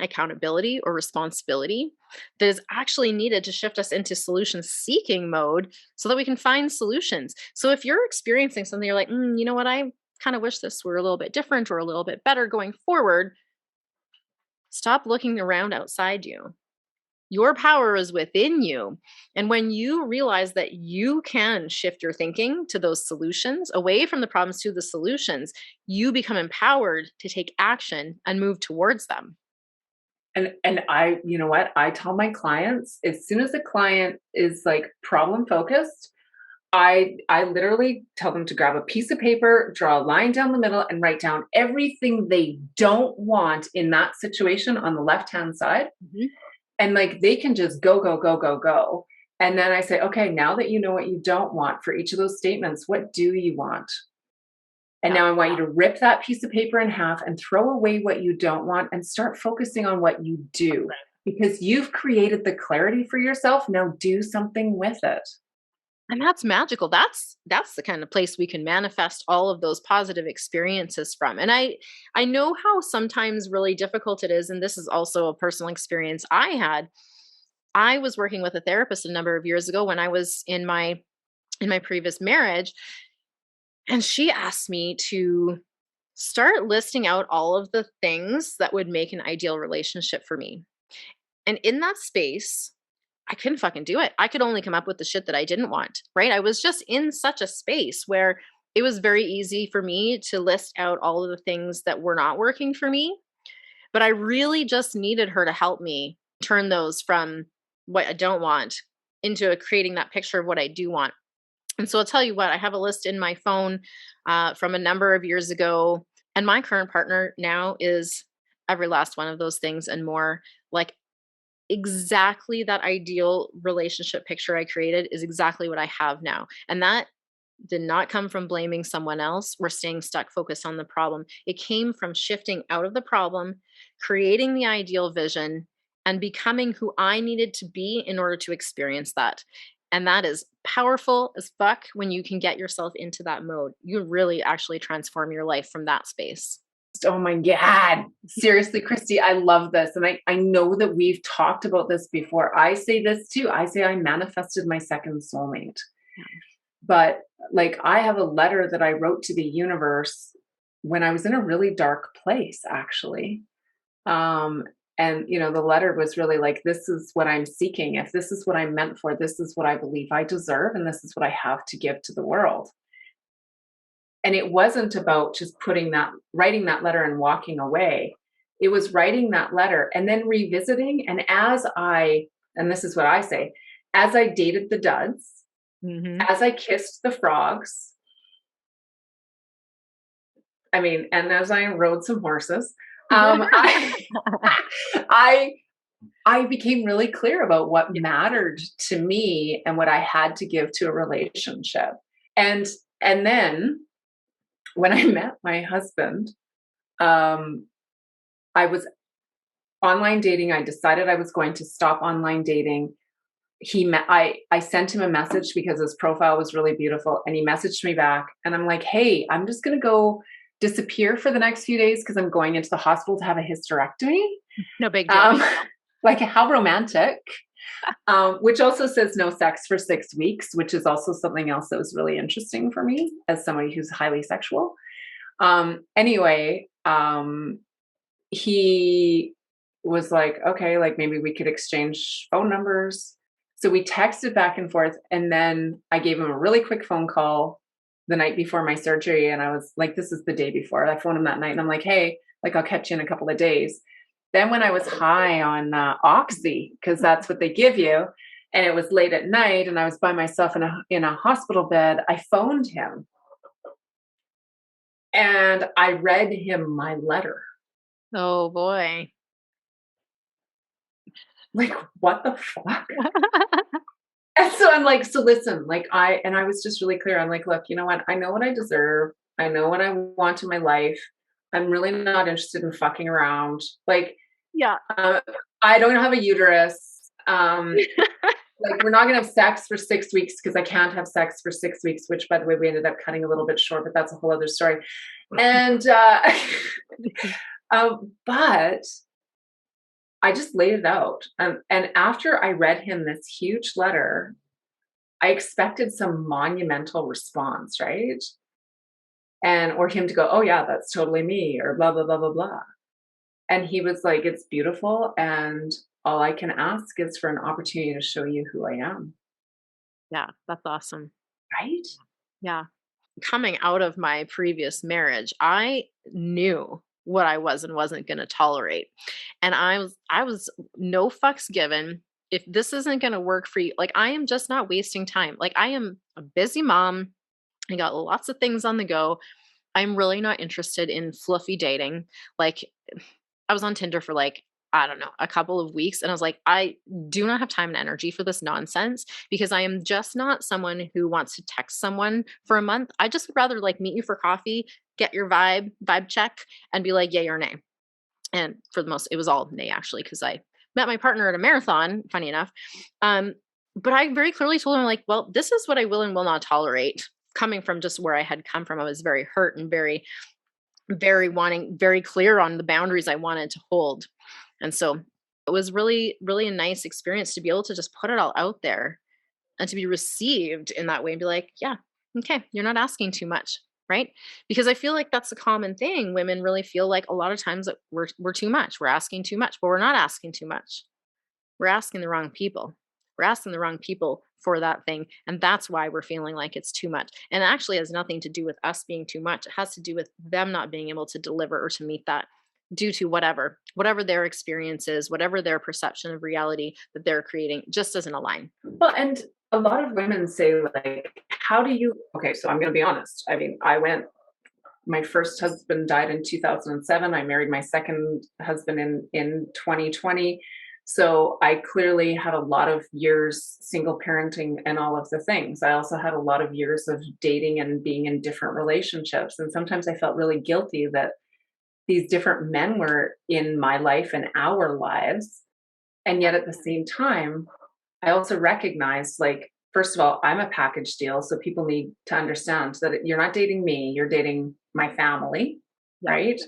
accountability or responsibility that is actually needed to shift us into solution seeking mode so that we can find solutions. So if you're experiencing something, you're like, you know what, I kind of wish this were a little bit different or a little bit better going forward, stop looking around outside you. Your power is within you. And when you realize that you can shift your thinking to those solutions, away from the problems to the solutions, you become empowered to take action and move towards them. And you know what? I tell my clients, as soon as a client is like problem focused, I literally tell them to grab a piece of paper, draw a line down the middle, and write down everything they don't want in that situation on the left-hand side. Mhm. And like they can just go, go, go, go, go. And then I say, okay, now that you know what you don't want for each of those statements, what do you want? And Yeah. now I want you to rip that piece of paper in half and throw away what you don't want and start focusing on what you do, because you've created the clarity for yourself. Now do something with it. And that's magical. That's the kind of place we can manifest all of those positive experiences from. And I know how sometimes really difficult it is, and this is also a personal experience I had. I was working with a therapist a number of years ago when I was in my previous marriage, and she asked me to start listing out all of the things that would make an ideal relationship for me. And in that space, I couldn't fucking do it. I could only come up with the shit that I didn't want, right? I was just in such a space where it was very easy for me to list out all of the things that were not working for me. But I really just needed her to help me turn those from what I don't want into creating that picture of what I do want. And so I'll tell you what, I have a list in my phone from a number of years ago. And my current partner now is every last one of those things and more. Like exactly that ideal relationship picture I created is exactly what I have now. And that did not come from blaming someone else or staying stuck focused on the problem. It came from shifting out of the problem, creating the ideal vision, and becoming who I needed to be in order to experience that. And that is powerful as fuck when you can get yourself into that mode. You really actually transform your life from that space. Oh my God. Seriously, Christy, I love this. And I know that we've talked about this before. I say this too. I say I manifested my second soulmate. Yeah. But like, I have a letter that I wrote to the universe when I was in a really dark place, actually. And the letter was really like, this is what I'm seeking. If this is what I'm meant for, this is what I believe I deserve, and this is what I have to give to the world. And it wasn't about just writing that letter and walking away. It was writing that letter and then revisiting. And and this is what I say, as I dated the duds, as I kissed the frogs, and as I rode some horses, I became really clear about what mattered to me and what I had to give to a relationship. And then when I met my husband, I was online dating. I decided I was going to stop online dating. I sent him a message because his profile was really beautiful, and he messaged me back, and I'm like, hey, I'm just going to go disappear for the next few days because I'm going into the hospital to have a hysterectomy. No big deal. Like, how romantic. Which also says no sex for 6 weeks, which is also something else that was really interesting for me as somebody who's highly sexual. He was like, okay, like maybe we could exchange phone numbers. So we texted back and forth, and then I gave him a really quick phone call the night before my surgery. And I was like, this is the day before. I phoned him that night and I'm like, hey, like, I'll catch you in a couple of days. Then when I was high on Oxy, because that's what they give you, and it was late at night and I was by myself in a hospital bed, I phoned him and I read him my letter. Oh boy. Like, what the fuck? And so I'm like, so listen, I was just really clear. I'm like, look, you know what? I know what I deserve. I know what I want in my life. I'm really not interested in fucking around. Like, yeah, I don't have a uterus. Like, we're not going to have sex for 6 weeks because I can't have sex for 6 weeks, which, by the way, we ended up cutting a little bit short, but that's a whole other story. And, but I just laid it out. And after I read him this huge letter, I expected some monumental response, right? Or him to go, oh yeah, that's totally me, or blah, blah, blah, blah, blah. And he was like, it's beautiful. And all I can ask is for an opportunity to show you who I am. Yeah, that's awesome. Right? Yeah. Coming out of my previous marriage, I knew what I was and wasn't going to tolerate. And I was no fucks given. If this isn't going to work for you, like, I am just not wasting time. Like, I am a busy mom. I got lots of things on the go. I'm really not interested in fluffy dating. Like, I was on Tinder for like, I don't know, a couple of weeks. And I was like, I do not have time and energy for this nonsense, because I am just not someone who wants to text someone for a month. I just would rather like meet you for coffee, get your vibe check, and be like, yay or nay. And for the most, it was all nay, actually, because I met my partner at a marathon, funny enough. But I very clearly told him, like, well, this is what I will and will not tolerate. Coming from just where I had come from, I was very hurt and very clear on the boundaries I wanted to hold. And so it was really, really a nice experience to be able to just put it all out there and to be received in that way and be like, yeah, okay, you're not asking too much, right? Because I feel like that's a common thing. Women really feel like a lot of times that we're too much. We're asking too much, but we're not asking too much. We're asking the wrong people. We're asking the wrong people for that thing. And that's why we're feeling like it's too much. And it actually has nothing to do with us being too much. It has to do with them not being able to deliver or to meet that, due to whatever their experience is, whatever their perception of reality that they're creating just doesn't align. Well, and a lot of women say, like, how do you, okay, so I'm going to be honest. My first husband died in 2007. I married my second husband in 2020. So I clearly had a lot of years single parenting and all of the things. I also had a lot of years of dating and being in different relationships. And sometimes I felt really guilty that these different men were in my life and our lives. And yet at the same time, I also recognized, like, first of all, I'm a package deal. So people need to understand that you're not dating me, you're dating my family, Yeah. right?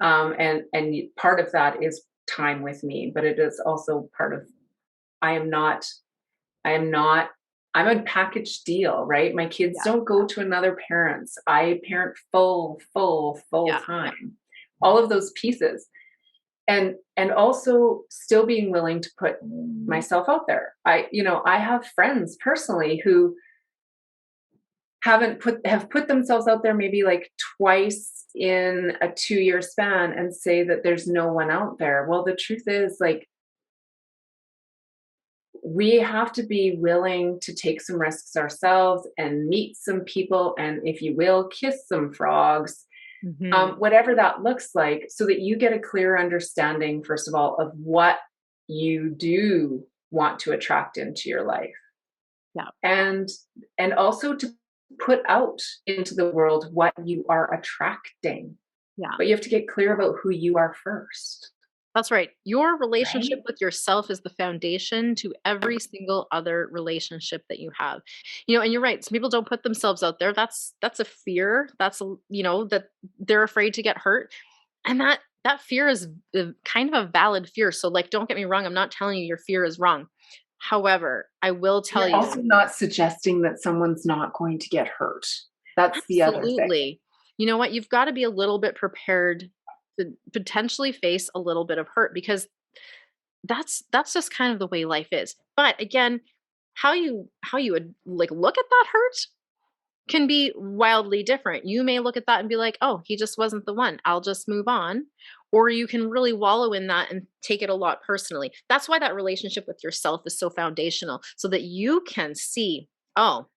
Part of that is time with me, but it is also part of, I am not, I am not, I'm a package deal, right? My kids Yeah. don't go to another parent's. I parent full Yeah. time. All of those pieces. And also still being willing to put myself out there. I have friends personally who have put themselves out there maybe like twice in a 2-year span and say that there's no one out there. Well, the truth is, like, we have to be willing to take some risks ourselves and meet some people and, if you will, kiss some frogs, whatever that looks like, so that you get a clear understanding, first of all, of what you do want to attract into your life. Yeah. And also to put out into the world what you are attracting. Yeah. But you have to get clear about who you are first. That's right. Your relationship Right? with yourself is the foundation to every single other relationship that you have. And you're right. Some people don't put themselves out there. That's a fear. That they're afraid to get hurt. And that fear is kind of a valid fear. So, like, don't get me wrong. I'm not telling you your fear is wrong. However, I will tell You're also you, not suggesting that someone's not going to get hurt. That's the other thing. absolutely. You know what? You've got to be a little bit prepared to potentially face a little bit of hurt, because that's just kind of the way life is. But again, how you would like look at that hurt can be wildly different. You may look at that and be like, "Oh, he just wasn't the one. I'll just move on." Or you can really wallow in that and take it a lot personally. That's why that relationship with yourself is so foundational, so that you can see, "Oh,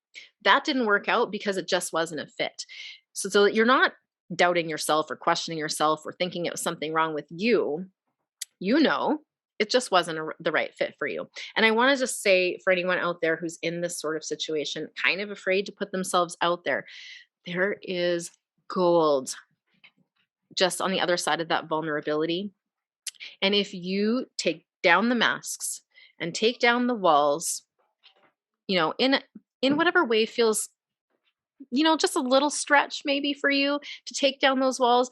that didn't work out because it just wasn't a fit." So that you're not doubting yourself or questioning yourself or thinking it was something wrong with you. It just wasn't the right fit for you. And I want to just say, for anyone out there who's in this sort of situation, kind of afraid to put themselves out there is gold just on the other side of that vulnerability. And if you take down the masks and take down the walls, in whatever way feels, just a little stretch maybe for you to take down those walls,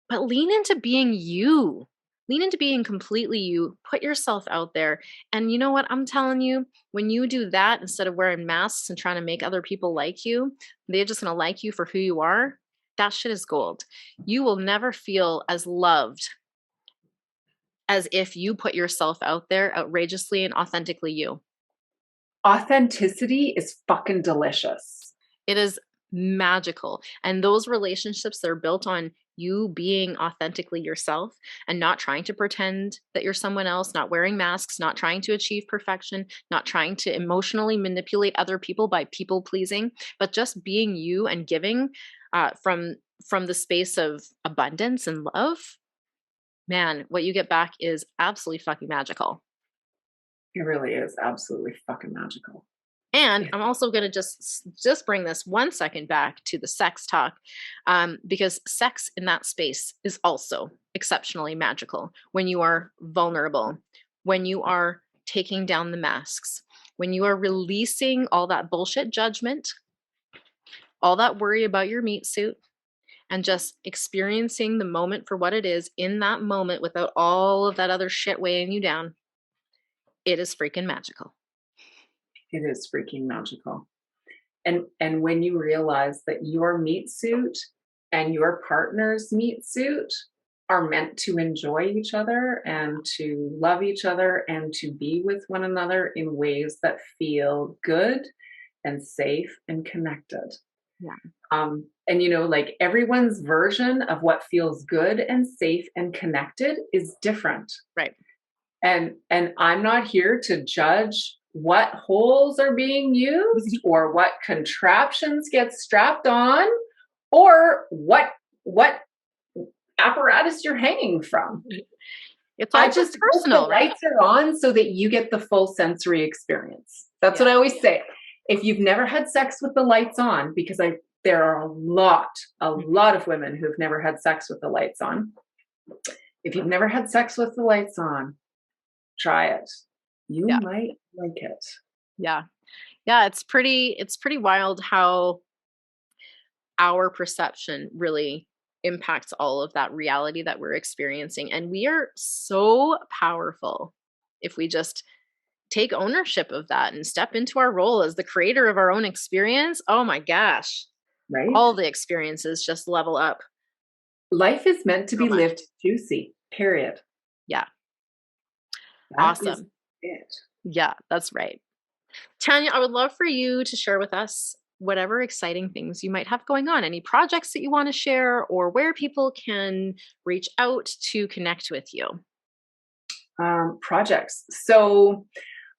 but lean into being you. Lean into being completely you. Put yourself out there. And you know what? I'm telling you, when you do that, instead of wearing masks and trying to make other people like you, they're just going to like you for who you are. That shit is gold. You will never feel as loved as if you put yourself out there outrageously and authentically you. Authenticity is fucking delicious. It is magical. And those relationships that are built on you being authentically yourself and not trying to pretend that you're someone else, not wearing masks, not trying to achieve perfection, not trying to emotionally manipulate other people by people pleasing, but just being you and giving from the space of abundance and love. Man, what you get back is absolutely fucking magical. It really is absolutely fucking magical. And I'm also going to just bring this 1 second back to the sex talk, because sex in that space is also exceptionally magical when you are vulnerable, when you are taking down the masks, when you are releasing all that bullshit judgment, all that worry about your meat suit, and just experiencing the moment for what it is in that moment without all of that other shit weighing you down. It is freaking magical. It is freaking magical. And when you realize that your meat suit and your partner's meat suit are meant to enjoy each other and to love each other and to be with one another in ways that feel good and safe and connected. Yeah. And like, everyone's version of what feels good and safe and connected is different. Right. And I'm not here to judge what holes are being used or what contraptions get strapped on or what apparatus you're hanging from. It's all I just personal, hope the lights are on so that you get the full sensory experience. That's what I always say. If you've never had sex with the lights on, because there are a lot of women who've never had sex with the lights on. If you've never had sex with the lights on, try it. You might like it. Yeah. Yeah. It's pretty wild how our perception really impacts all of that reality that we're experiencing. And we are so powerful if we just take ownership of that and step into our role as the creator of our own experience. Oh my gosh. Right? All the experiences just level up Life is meant to so be much. lived juicy, period. Yeah. That is Awesome. it. Yeah, that's right. Tanya, I would love for you to share with us whatever exciting things you might have going on, any projects that you want to share, or where people can reach out to connect with you. Projects. So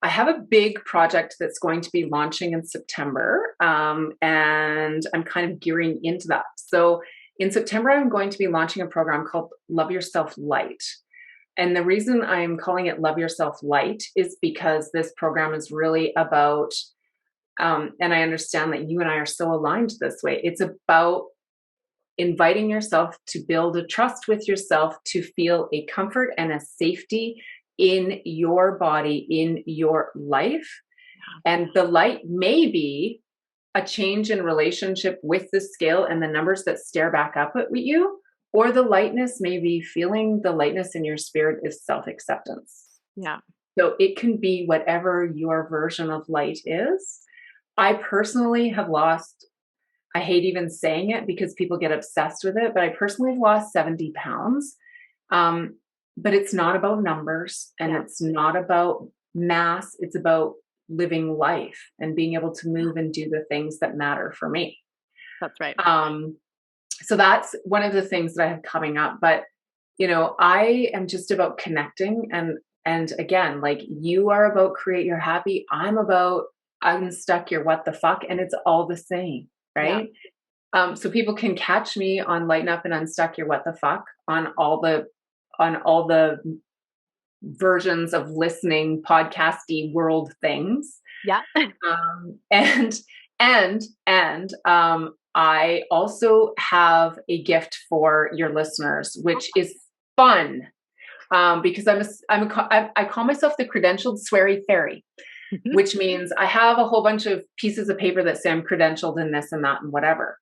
I have a big project that's going to be launching in September, and I'm kind of gearing into that. So in September, I'm going to be launching a program called Love Yourself Light. And the reason I'm calling it Love Yourself Light is because this program is really about, and I understand that you and I are so aligned this way, it's about inviting yourself to build a trust with yourself, to feel a comfort and a safety in your body, in your life. And the light may be a change in relationship with the scale and the numbers that stare back up at you, or the lightness may be feeling the lightness in your spirit is self acceptance. Yeah. So it can be whatever your version of light is. I personally have lost, I hate even saying it because people get obsessed with it, but I personally have lost 70 pounds. Um, but it's not about numbers and Yeah. it's not about mass. It's about living life and being able to move and do the things that matter for me. That's right. So that's one of the things that I have coming up. But I am just about connecting, and again, like you are about create your happy. I'm about unstuck your what the fuck, and it's all the same, Yeah. right? So people can catch me on Lighten Up and Unstuck Your What the Fuck on all the versions of listening podcasty world things. Yeah. And I also have a gift for your listeners, which is fun. Because I call myself the credentialed sweary fairy, which means I have a whole bunch of pieces of paper that say I'm credentialed in this and that and whatever.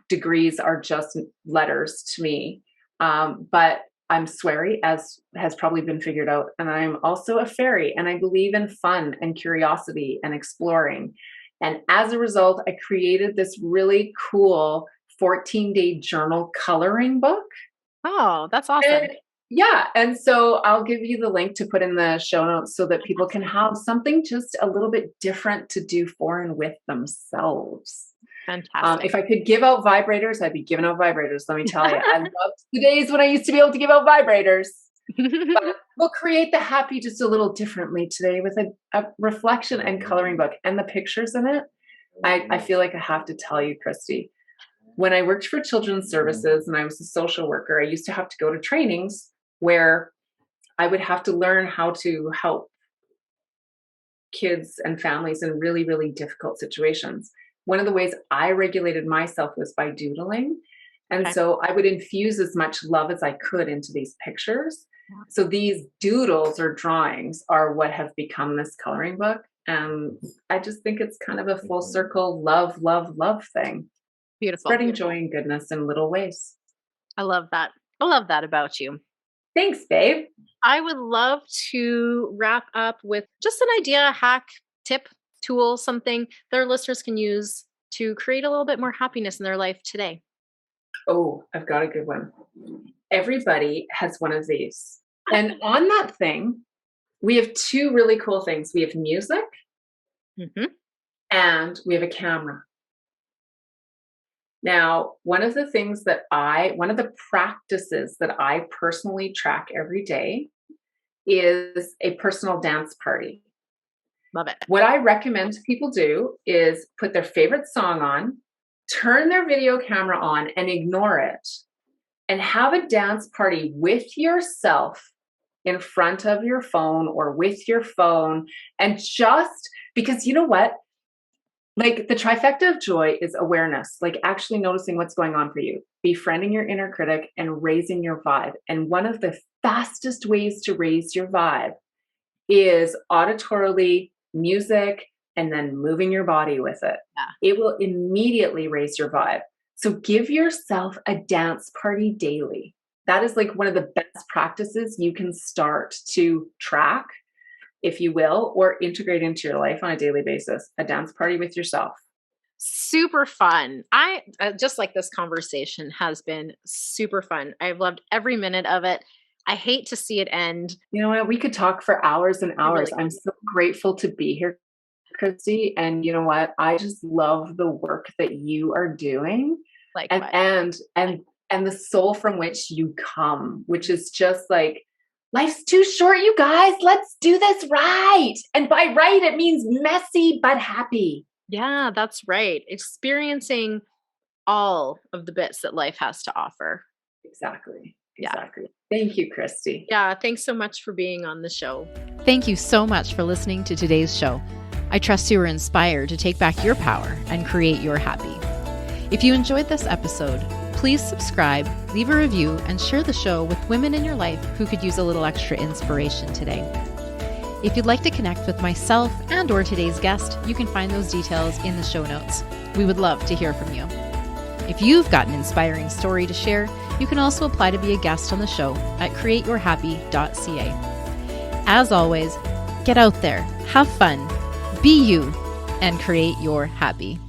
Degrees are just letters to me. But I'm sweary, as has probably been figured out. And I'm also a fairy, and I believe in fun and curiosity and exploring. And as a result, I created this really cool 14-day journal coloring book. Oh, that's awesome. And yeah, and so I'll give you the link to put in the show notes so that people can have something just a little bit different to do for and with themselves. Fantastic. If I could give out vibrators, I'd be giving out vibrators. Let me tell you, I loved the days when I used to be able to give out vibrators. But we'll create the happy just a little differently today with a reflection and coloring book and the pictures in it. I feel like I have to tell you, Christy, when I worked for children's services and I was a social worker, I used to have to go to trainings where I would have to learn how to help kids and families in really, really difficult situations. One of the ways I regulated myself was by doodling. And Okay. so I would infuse as much love as I could into these pictures. Yeah. So these doodles or drawings are what have become this coloring book. And I just think it's kind of a full circle love, love, love thing. Beautiful. Spreading joy and goodness in little ways. I love that. I love that about you. Thanks, babe. I would love to wrap up with just an idea, hack, tip, tool, something that our listeners can use to create a little bit more happiness in their life today. Oh, I've got a good one. Everybody has one of these. And on that thing, we have two really cool things. We have music and we have a camera. Now, one of the practices that I personally track every day is a personal dance party. Love it. What I recommend people do is put their favorite song on, turn their video camera on and ignore it, and have a dance party with yourself in front of your phone or with your phone. And just because you know what? Like the trifecta of joy is awareness, like actually noticing what's going on for you, befriending your inner critic and raising your vibe. And one of the fastest ways to raise your vibe is auditorily music and then moving your body with it. Yeah. It will immediately raise your vibe. So give yourself a dance party daily. That is like one of the best practices you can start to track, if you will, or integrate into your life on a daily basis. A dance party with yourself. Super fun. I just like this conversation has been super fun. I've loved every minute of it. I hate to see it end. You know what? We could talk for hours and hours. Really I'm so grateful to be here, Christy. And you know what? I just love the work that you are doing, and the soul from which you come, which is just like, life's too short, you guys. Let's do this right. And by right, it means messy but happy. Yeah, that's right. Experiencing all of the bits that life has to offer. Exactly. Yeah. Exactly. Thank you, Christy. Yeah, thanks so much for being on the show. Thank you so much for listening to today's show. I trust you were inspired to take back your power and create your happy. If you enjoyed this episode, please subscribe, leave a review, and share the show with women in your life who could use a little extra inspiration today. If you'd like to connect with myself and or today's guest, you can find those details in the show notes. We would love to hear from you. If you've got an inspiring story to share, you can also apply to be a guest on the show at createyourhappy.ca. As always, get out there, have fun, be you, and create your happy.